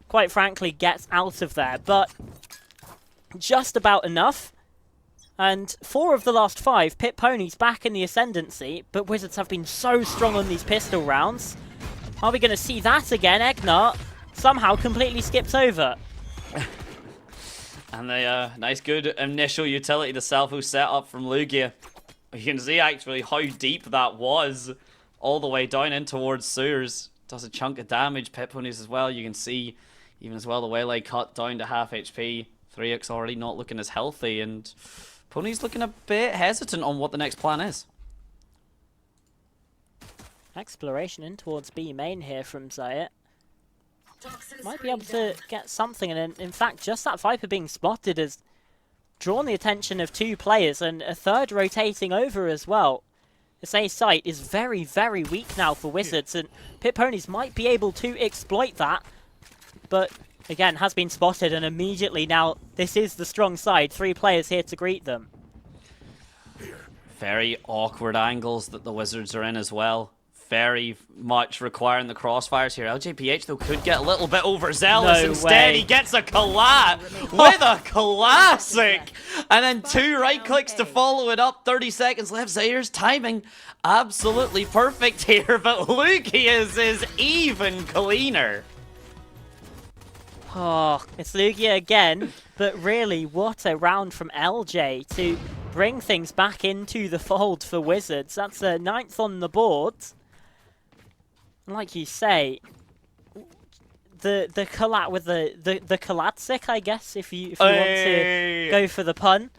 quite frankly, get out of there. But just about enough. And 4 of the last 5, Pit Ponies back in the ascendancy, but Wizards have been so strong on these pistol rounds. Are we going to see that again? Egnar somehow completely skipped over. And the nice good initial utility to Salvo set up from Lugia. You can see actually how deep that was, all the way down in towards sewers. Does a chunk of damage. Pit Ponies as well. You can see even as well the Waylay cut down to half HP. 3x already not looking as healthy, and Pony's looking a bit hesitant on what the next plan is. Exploration in towards B main here from Zayat. Might be able to get something, and in fact, just that Viper being spotted has drawn the attention of 2 players, and a third rotating over as well. This A site is very, very weak now for Wizards, and Pit Ponies might be able to exploit that, but again, has been spotted, and immediately now, this is the strong side. 3 players here to greet them. Very awkward angles that the Wizards are in as well. Very much requiring the crossfires here. LJPH, though, could get a little bit overzealous. No Instead, way. he gets a collab with a classic. And then 2 right clicks to follow it up. 30 seconds left. Zayr's timing absolutely perfect here. But Lugia's is even cleaner. Oh, it's Lugia again. But really, what a round from LJ to bring things back into the fold for Wizards. That's a 9th on the board. Like you say, the collab with the Kalatsic, I guess, if you want to go for the pun,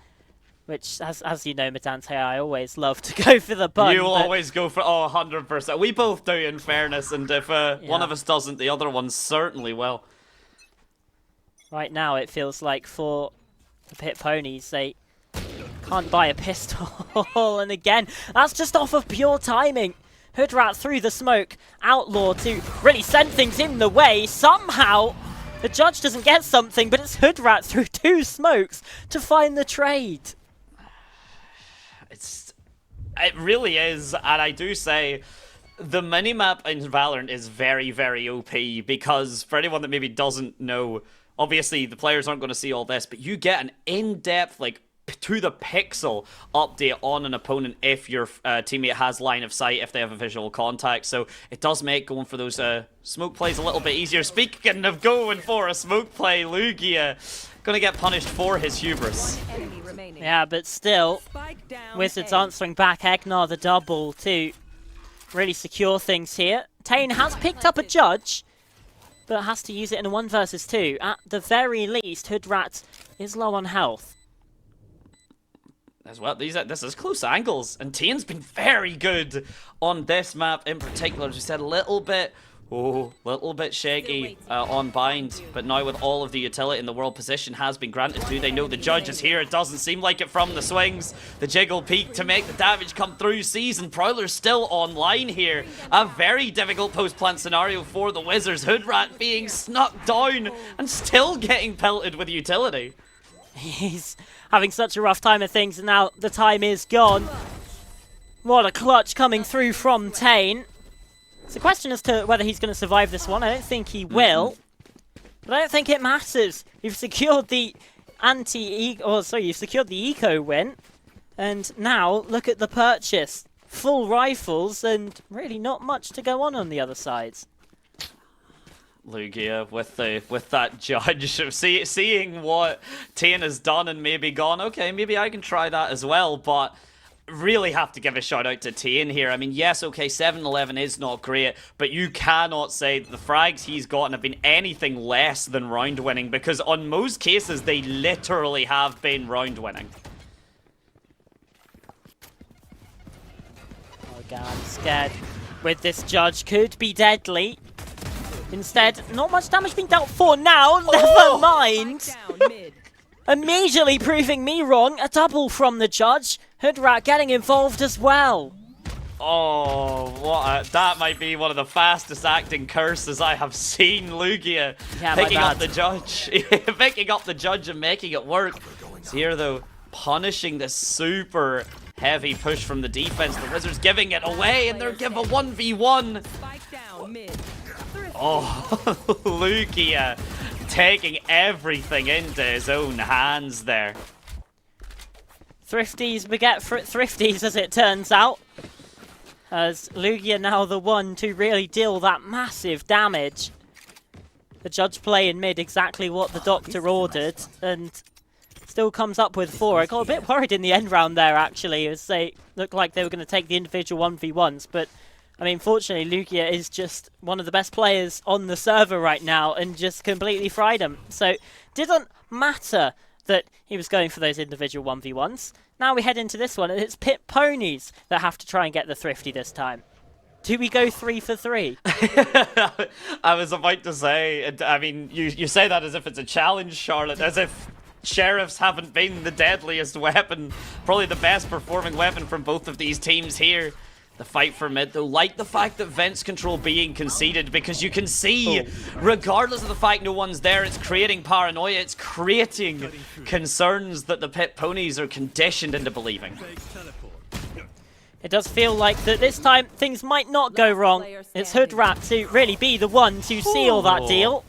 which as you know, Maddante, I always love to go for the pun. You always go for 100%. We both do, in fairness, and if one of us doesn't, the other one certainly will. Right now, it feels like for the Pit Ponies, they can't buy a pistol, and again, that's just off of pure timing. Hoodrat through the smoke, Outlaw to really send things in the way. Somehow, the judge doesn't get something, but it's Hoodrat through 2 smokes to find the trade. It really is, and I do say, the minimap in Valorant is very, very OP, because for anyone that maybe doesn't know, obviously the players aren't going to see all this, but you get an in-depth, like, to the pixel update on an opponent if your teammate has line of sight, if they have a visual contact. So it does make going for those smoke plays a little bit easier. Speaking of going for a smoke play, Lugia gonna get punished for his hubris. Yeah, but still, Wizards answering back. Egnar the double to really secure things here. Tane has picked up a judge, but has to use it in a 1 versus 2. At the very least, Hoodrat is low on health. As well, this is close angles, and Tane's been very good on this map in particular. As you said, a little bit shaky on bind, but now with all of the utility in the world, position has been granted. Do they know the judge is here? It doesn't seem like it from the swings. The jiggle peak to make the damage come through. Season Prowler's still online here. A very difficult post-plant scenario for the Wizards. Hoodrat being snuck down and still getting pelted with utility. He's having such a rough time of things, and now the time is gone. What a clutch coming through from Tane. It's a question as to whether he's going to survive this one. I don't think he will, but I don't think it matters. You've secured the you've secured the eco win, and now look at the purchase. Full rifles, and really not much to go on the other sides. Lugia with that judge, seeing what Tane has done and maybe gone, okay, maybe I can try that as well, but really have to give a shout out to Tane here. I mean, yes, okay, 7-11 is not great, but you cannot say that the frags he's gotten have been anything less than round winning, because on most cases they literally have been round winning. Oh god, I'm scared with this judge. Could be deadly. Instead, not much damage being dealt for now. Never mind. Immediately proving me wrong. A double from the judge. Hoodrat getting involved as well. Oh, that might be one of the fastest acting curses I have seen. Lugia picking up the judge. Picking up the judge and making it work. It's here, though, punishing this super heavy push from the defense. The Wizards giving it away, and they're given a 1v1. Oh, Lugia taking everything into his own hands there. Thrifties beget thrifties, as it turns out. As Lugia now the one to really deal that massive damage. The judge play in mid exactly what the doctor ordered, and still comes up with 4. I got a bit worried in the end round there, actually, as they looked like they were going to take the individual 1v1s, but I mean, fortunately, Lugia is just one of the best players on the server right now and just completely fried him. So, didn't matter that he was going for those individual 1v1s. Now we head into this one, and it's Pit Ponies that have to try and get the Thrifty this time. Do we go 3 for 3? I was about to say, I mean, you say that as if it's a challenge, Charlotte, as if Sheriffs haven't been the deadliest weapon, probably the best performing weapon from both of these teams here. The fight for mid, though, like the fact that Vents control being conceded, because you can see, regardless of the fact no one's there, it's creating paranoia, it's creating concerns that the Pit Ponies are conditioned into believing. It does feel like that this time things might not go wrong. It's Hoodrat to really be the one to seal that deal.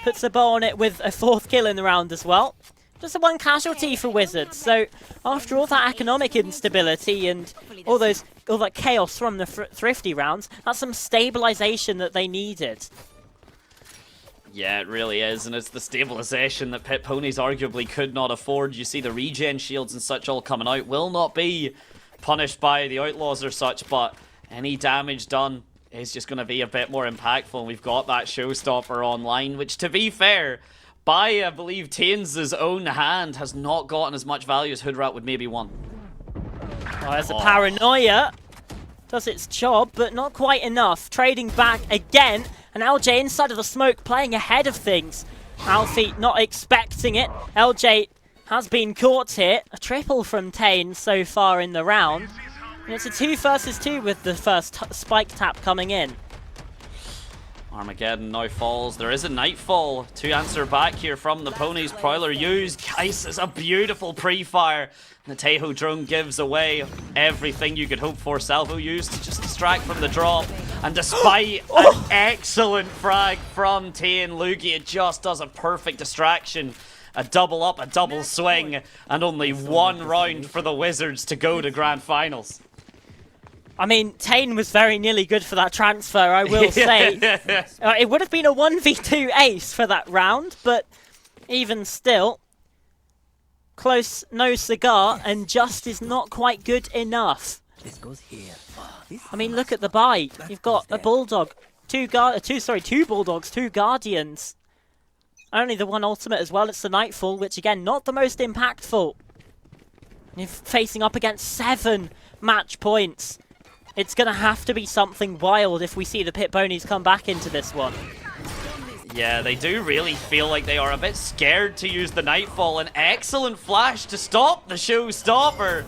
Puts a bow on it with a 4th kill in the round as well. Just a 1 casualty for Wizards, so after all that economic instability and all that chaos from the Thrifty rounds, that's some stabilization that they needed. Yeah, it really is, and it's the stabilization that Pit Ponies arguably could not afford. You see the regen shields and such all coming out will not be punished by the Outlaws or such, but any damage done is just going to be a bit more impactful, and we've got that Showstopper online, which, to be fair, by, I believe, Tains' own hand, has not gotten as much value as Hoodrat would maybe want. Oh, there's a paranoia. Does its job, but not quite enough. Trading back again, and LJ inside of the smoke, playing ahead of things. Alfie not expecting it. LJ has been caught here. A triple from Tain so far in the round. And it's a 2 versus 2 with the first spike tap coming in. Armageddon now falls. There is a Nightfall to answer back here from the Ponies. Prowler used. Kais is a beautiful pre-fire. The Tejo drone gives away everything you could hope for. Salvo used to just distract from the drop. And despite an excellent frag from Tain, Lugia just does a perfect distraction. A double up, a double swing, and only 1 round for the Wizards to go to Grand Finals. I mean, Tain was very nearly good for that transfer, I will say. It would have been a 1v2 ace for that round, but even still, close, no cigar, and just is not quite good enough. This goes here. I mean, look at the buy. You've got a Bulldog, two Bulldogs, 2 Guardians. Only the 1 ultimate as well, it's the Nightfall, which again, not the most impactful. You're facing up against 7 match points. It's going to have to be something wild if we see the Pit Ponies come back into this one. Yeah, they do really feel like they are a bit scared to use the Nightfall. An excellent flash to stop the Showstopper.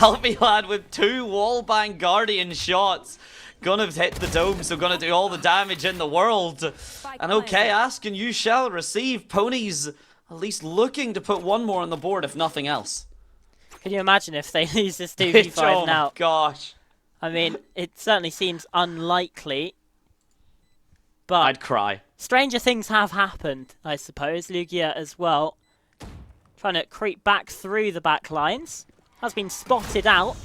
Alfie lad with 2 wallbang Guardian shots. Gonna hit the dome, so gonna do all the damage in the world. And okay, ask and you shall receive. Ponies at least looking to put 1 more on the board, if nothing else. Can you imagine if they lose this 2v5 now? Oh gosh. I mean, it certainly seems unlikely. But I'd cry. Stranger things have happened, I suppose. Lugia as well. Trying to creep back through the back lines. Has been spotted out.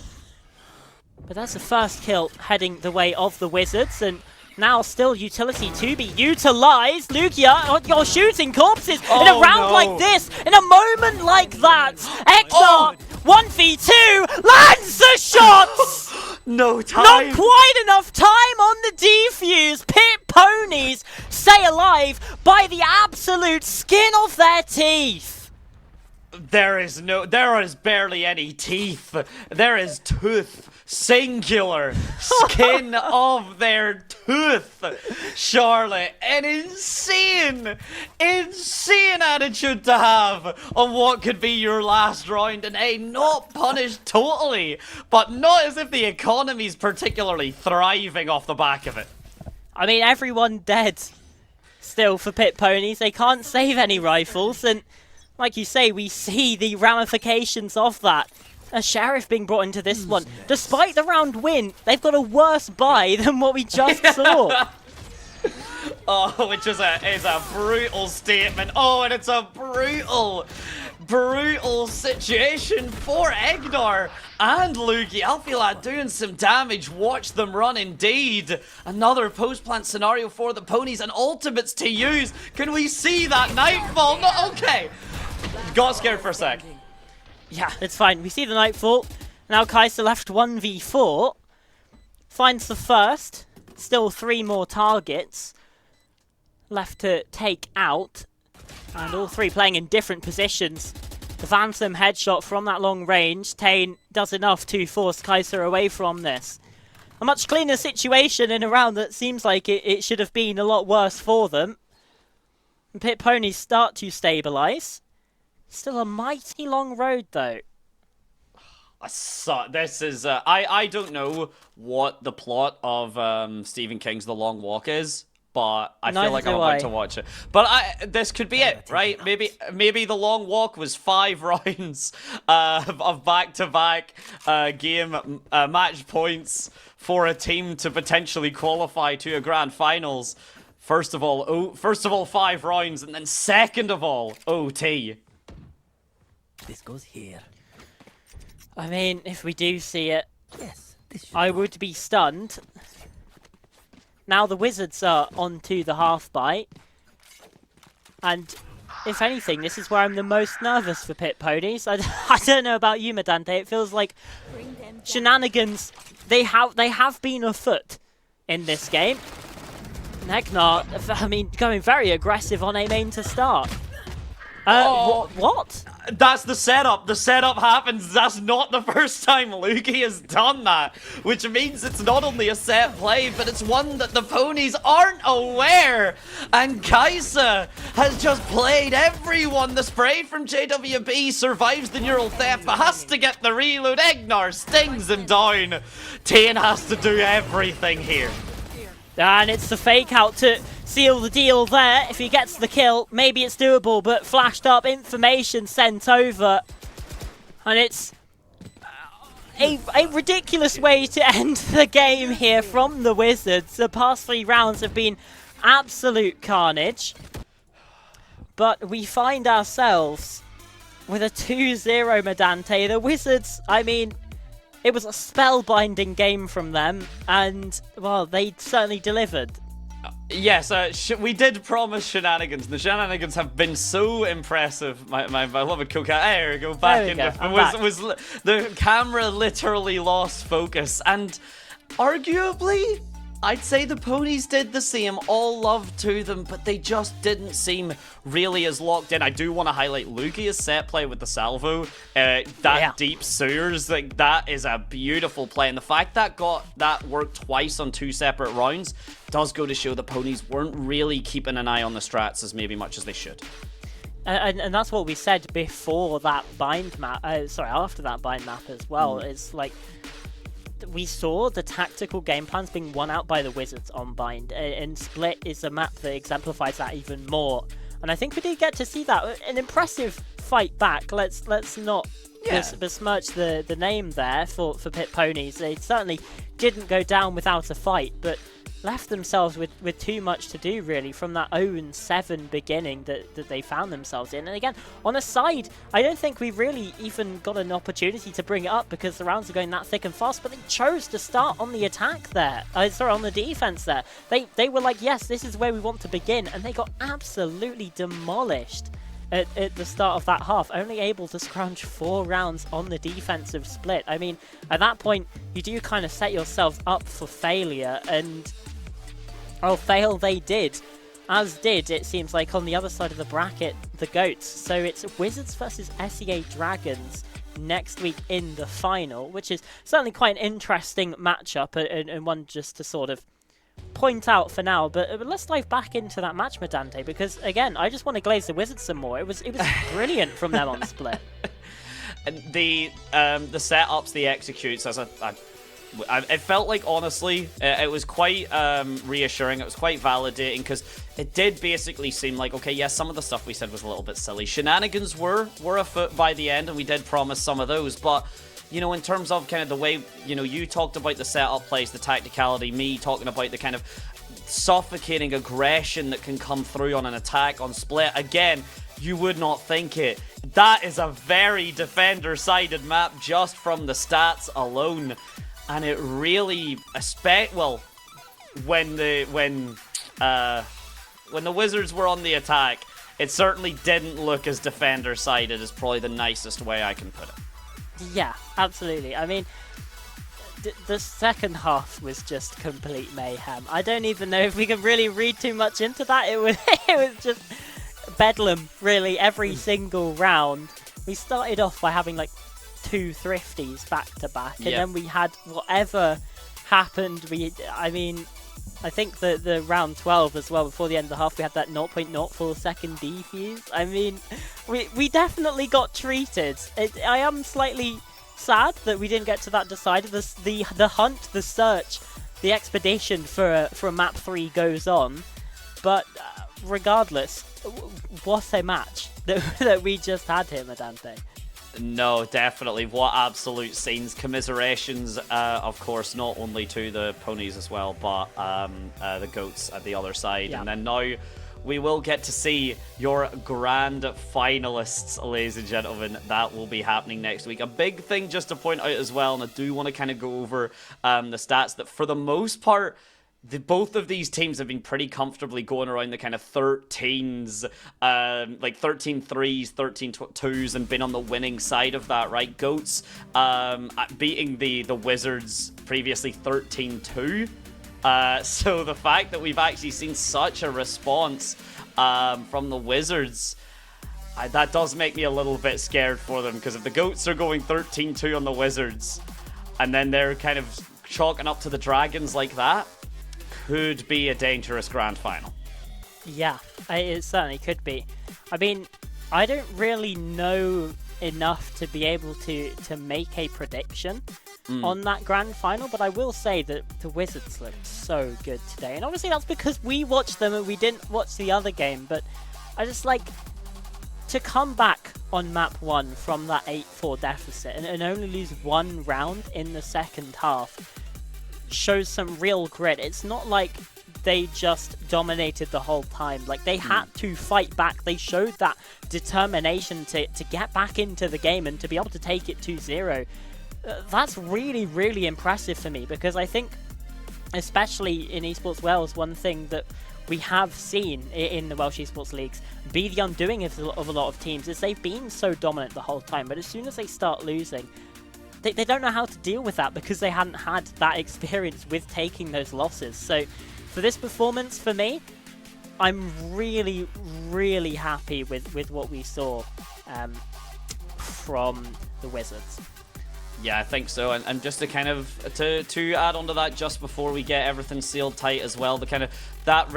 But that's the first kill heading the way of the Wizards. And now still utility to be utilised. Lugia, you're shooting corpses in a round like this. In a moment like that. Eknar, 1v2, lands the shots! No time! Not quite enough time on the defuse. Pit Ponies stay alive by the absolute skin of their teeth. There is barely any teeth. There is tooth. Singular. Skin of their tooth. Charlotte, an insane attitude to have on what could be your last round, and not punished totally, but not as if the economy's particularly thriving off the back of it. I mean, everyone dead still for Pit Ponies. They can't save any rifles, and like you say, we see the ramifications of that. A Sheriff being brought into this one. Despite the round win, they've got a worse buy than what we just saw. Oh, which is a brutal statement. Oh, and it's a brutal situation for Egnar and Lugia. Alfilad doing some damage. Watch them run indeed. Another post-plant scenario for the Ponies and ultimates to use. Can we see that Nightfall? No, okay. Got scared for a sec. Yeah, it's fine. We see the Nightfall. Now Kai'Sa left 1v4. Finds the first. Still 3 more targets left to take out. And all 3 playing in different positions. The Phantom headshot from that long range. Tane does enough to force Kai'Sa away from this. A much cleaner situation in a round that seems like it should have been a lot worse for them. And Pit Ponies start to stabilise. Still a mighty long road though. This is I don't know what the plot of Stephen King's The Long Walk is, but I feel like I'm about to watch it. But this could be it, right? Maybe The Long Walk was 5 rounds of back-to-back game match points for a team to potentially qualify to a grand finals. First of all, 5 rounds, and then second of all, OT. This goes here. I mean, if we do see it, Yes, this should I would be stunned. Now the Wizards are onto the half bite. And if anything, this is where I'm the most nervous for Pit Ponies. I don't know about you, Maddante. It feels like shenanigans, they have been afoot in this game. Negnar, I mean, going very aggressive on A main to start. What? That's the setup. The setup happens. That's not the first time Luki has done that, which means it's not only a set play, but it's one that the ponies aren't aware. And Kai'Sa has just played everyone. The spray from JWB survives the neural theft, but has to get the reload. Egnar stings him down. Tane has to do everything here. And it's the fake out to seal the deal there. If he gets the kill, maybe it's doable, but flashed up information sent over. And it's a ridiculous way to end the game here from the Wizards. The past 3 rounds have been absolute carnage. But we find ourselves with a 2-0 Maddante. The Wizards, I mean, it was a spellbinding game from them, and, well, they certainly delivered. Yes, we did promise shenanigans. The shenanigans have been so impressive. My beloved Coca. There we go. Back in. The camera literally lost focus, and arguably, I'd say the ponies did the same. All love to them, but they just didn't seem really as locked in. I do want to highlight Lukia's set play with the salvo. Deep sewers, like, that is a beautiful play. And the fact that that worked twice on 2 separate rounds does go to show the ponies weren't really keeping an eye on the strats as maybe much as they should. And that's what we said before that bind map. After that bind map as well. It's like, we saw the tactical game plans being won out by the Wizards on Bind, and Split is a map that exemplifies that even more. And I think we did get to see that. An impressive fight back. Let's not besmirch the name there for Pit Ponies. They certainly didn't go down without a fight, but left themselves with too much to do, really, from that 0-7 beginning that they found themselves in. And again, on a side, I don't think we really even got an opportunity to bring it up because the rounds are going that thick and fast, but they chose to start on the attack there. On the defense there. They were like, yes, this is where we want to begin, and they got absolutely demolished at the start of that half, only able to scrounge 4 rounds on the defensive split. I mean, at that point, you do kind of set yourself up for failure, and fail they did. As did, it seems like, on the other side of the bracket, the GOATs. So it's Wizards versus SEA Dragons next week in the final, which is certainly quite an interesting matchup, and one just to sort of point out for now. But let's dive back into that match, Maddante, because, again, I just want to glaze the Wizards some more. It was brilliant from them on Split. The setups, the executes, it felt like, honestly, it was quite reassuring. It was quite validating, because it did basically seem like, okay, yes, some of the stuff we said was a little bit silly. Shenanigans were afoot by the end, and we did promise some of those, but, you know, in terms of kind of the way, you know, you talked about the setup plays, the tacticality, me talking about the kind of suffocating aggression that can come through on an attack on Split. Again, you would not think it. That is a very defender-sided map just from the stats alone. And it really, when the Wizards were on the attack, it certainly didn't look as defender-sided is probably the nicest way I can put it. Yeah, absolutely. I mean, the second half was just complete mayhem. I don't even know if we can really read too much into that. It was just bedlam, really, every single round. We started off by having like 2 thrifties back to back, and then we had whatever happened. I think the round 12 as well, before the end of the half, we had that 0.04 second defuse. I mean, we definitely got treated. I am slightly sad that we didn't get to that decided. The hunt, the search, the expedition for map 3 goes on, but regardless, what a match that we just had here, Maddante. No, definitely. What absolute scenes. Commiserations, of course, not only to the ponies as well, but the goats at the other side. Yeah. And then now we will get to see your grand finalists, ladies and gentlemen. That will be happening next week. A big thing just to point out as well, and I do want to kind of go over the stats, that for the most part, both of these teams have been pretty comfortably going around the kind of 13s, like 13 3s, 13 2s, and been on the winning side of that, right? Goats beating the Wizards previously 13-2. So the fact that we've actually seen such a response from the Wizards, that does make me a little bit scared for them, because if the Goats are going 13-2 on the Wizards, and then they're kind of chalking up to the Dragons like that, could be a dangerous grand final. Yeah, it certainly could be. I mean, I don't really know enough to be able to make a prediction on that grand final, but I will say that the Wizards looked so good today. And obviously that's because we watched them and we didn't watch the other game, but I just like to come back on map 1 from that 8-4 deficit and only lose 1 round in the second half shows some real grit. It's not like they just dominated the whole time. Like, they had to fight back. They showed that determination to get back into the game and to be able to take it 2-0. That's really, really impressive for me, because I think, especially in Esports Wales, one thing that we have seen in the Welsh Esports Leagues be the undoing of a lot of teams is they've been so dominant the whole time, but as soon as they start losing, they don't know how to deal with that, because they hadn't had that experience with taking those losses. So for this performance, for me, I'm really, really happy with what we saw from the Wizards. Yeah, I think so. And just to kind of to add on to that, just before we get everything sealed tight as well, the kind of that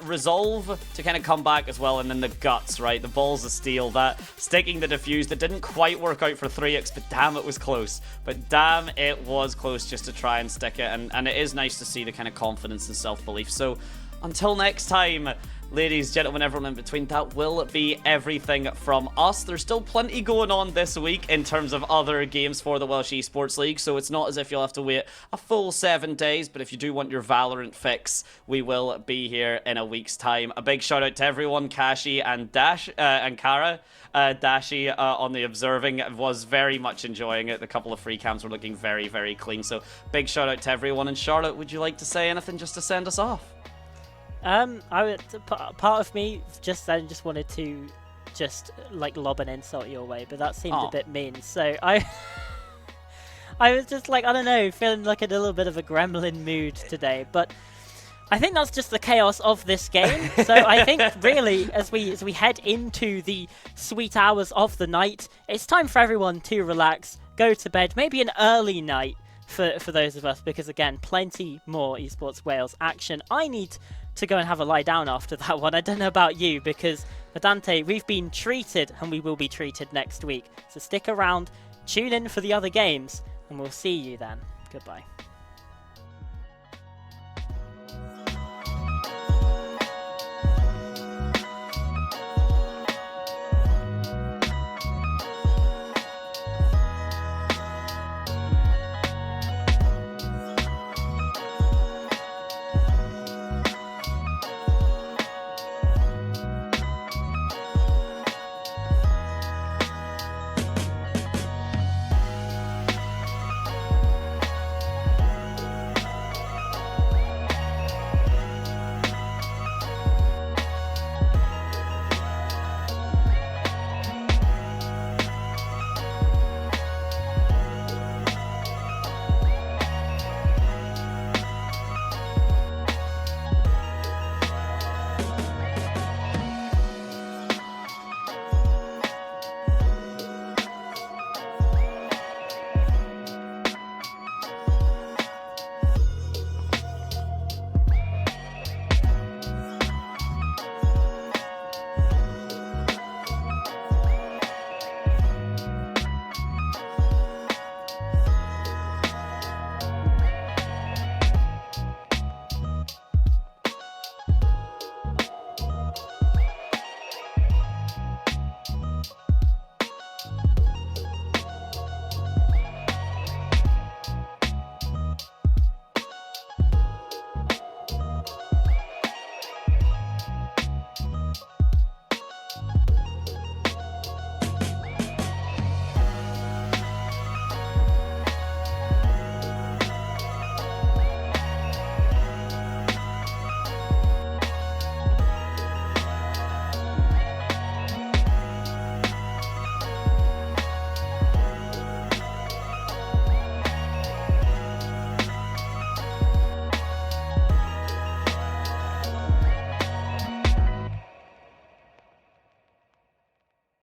resolve to kind of come back as well, and then the guts, right? The balls of steel, that sticking the defuse that didn't quite work out for 3x, but damn, it was close. But damn, it was close just to try and stick it, and it is nice to see the kind of confidence and self-belief. So until next time, ladies, gentlemen, everyone in between, that will be everything from us. There's still plenty going on this week in terms of other games for the Welsh Esports League, so it's not as if you'll have to wait a full 7 days, but if you do want your Valorant fix, we will be here in a week's time. A big shout out to everyone, Kashi and and Kara. Dashi on the observing was very much enjoying it. The couple of free cams were looking very, very clean, so big shout out to everyone. And Charlotte, would you like to say anything just to send us off? Part of me just wanted to like lob an insult your way, but that seemed a bit mean. So I was just like, I don't know, feeling like a little bit of a gremlin mood today. But I think that's just the chaos of this game. So I think really, as we head into the sweet hours of the night, it's time for everyone to relax, go to bed, maybe an early night for those of us, because again, plenty more Esports Wales action. I need to go and have a lie down after that one. I don't know about you, because Maddante, we've been treated and we will be treated next week. So stick around, tune in for the other games, and we'll see you then. Goodbye.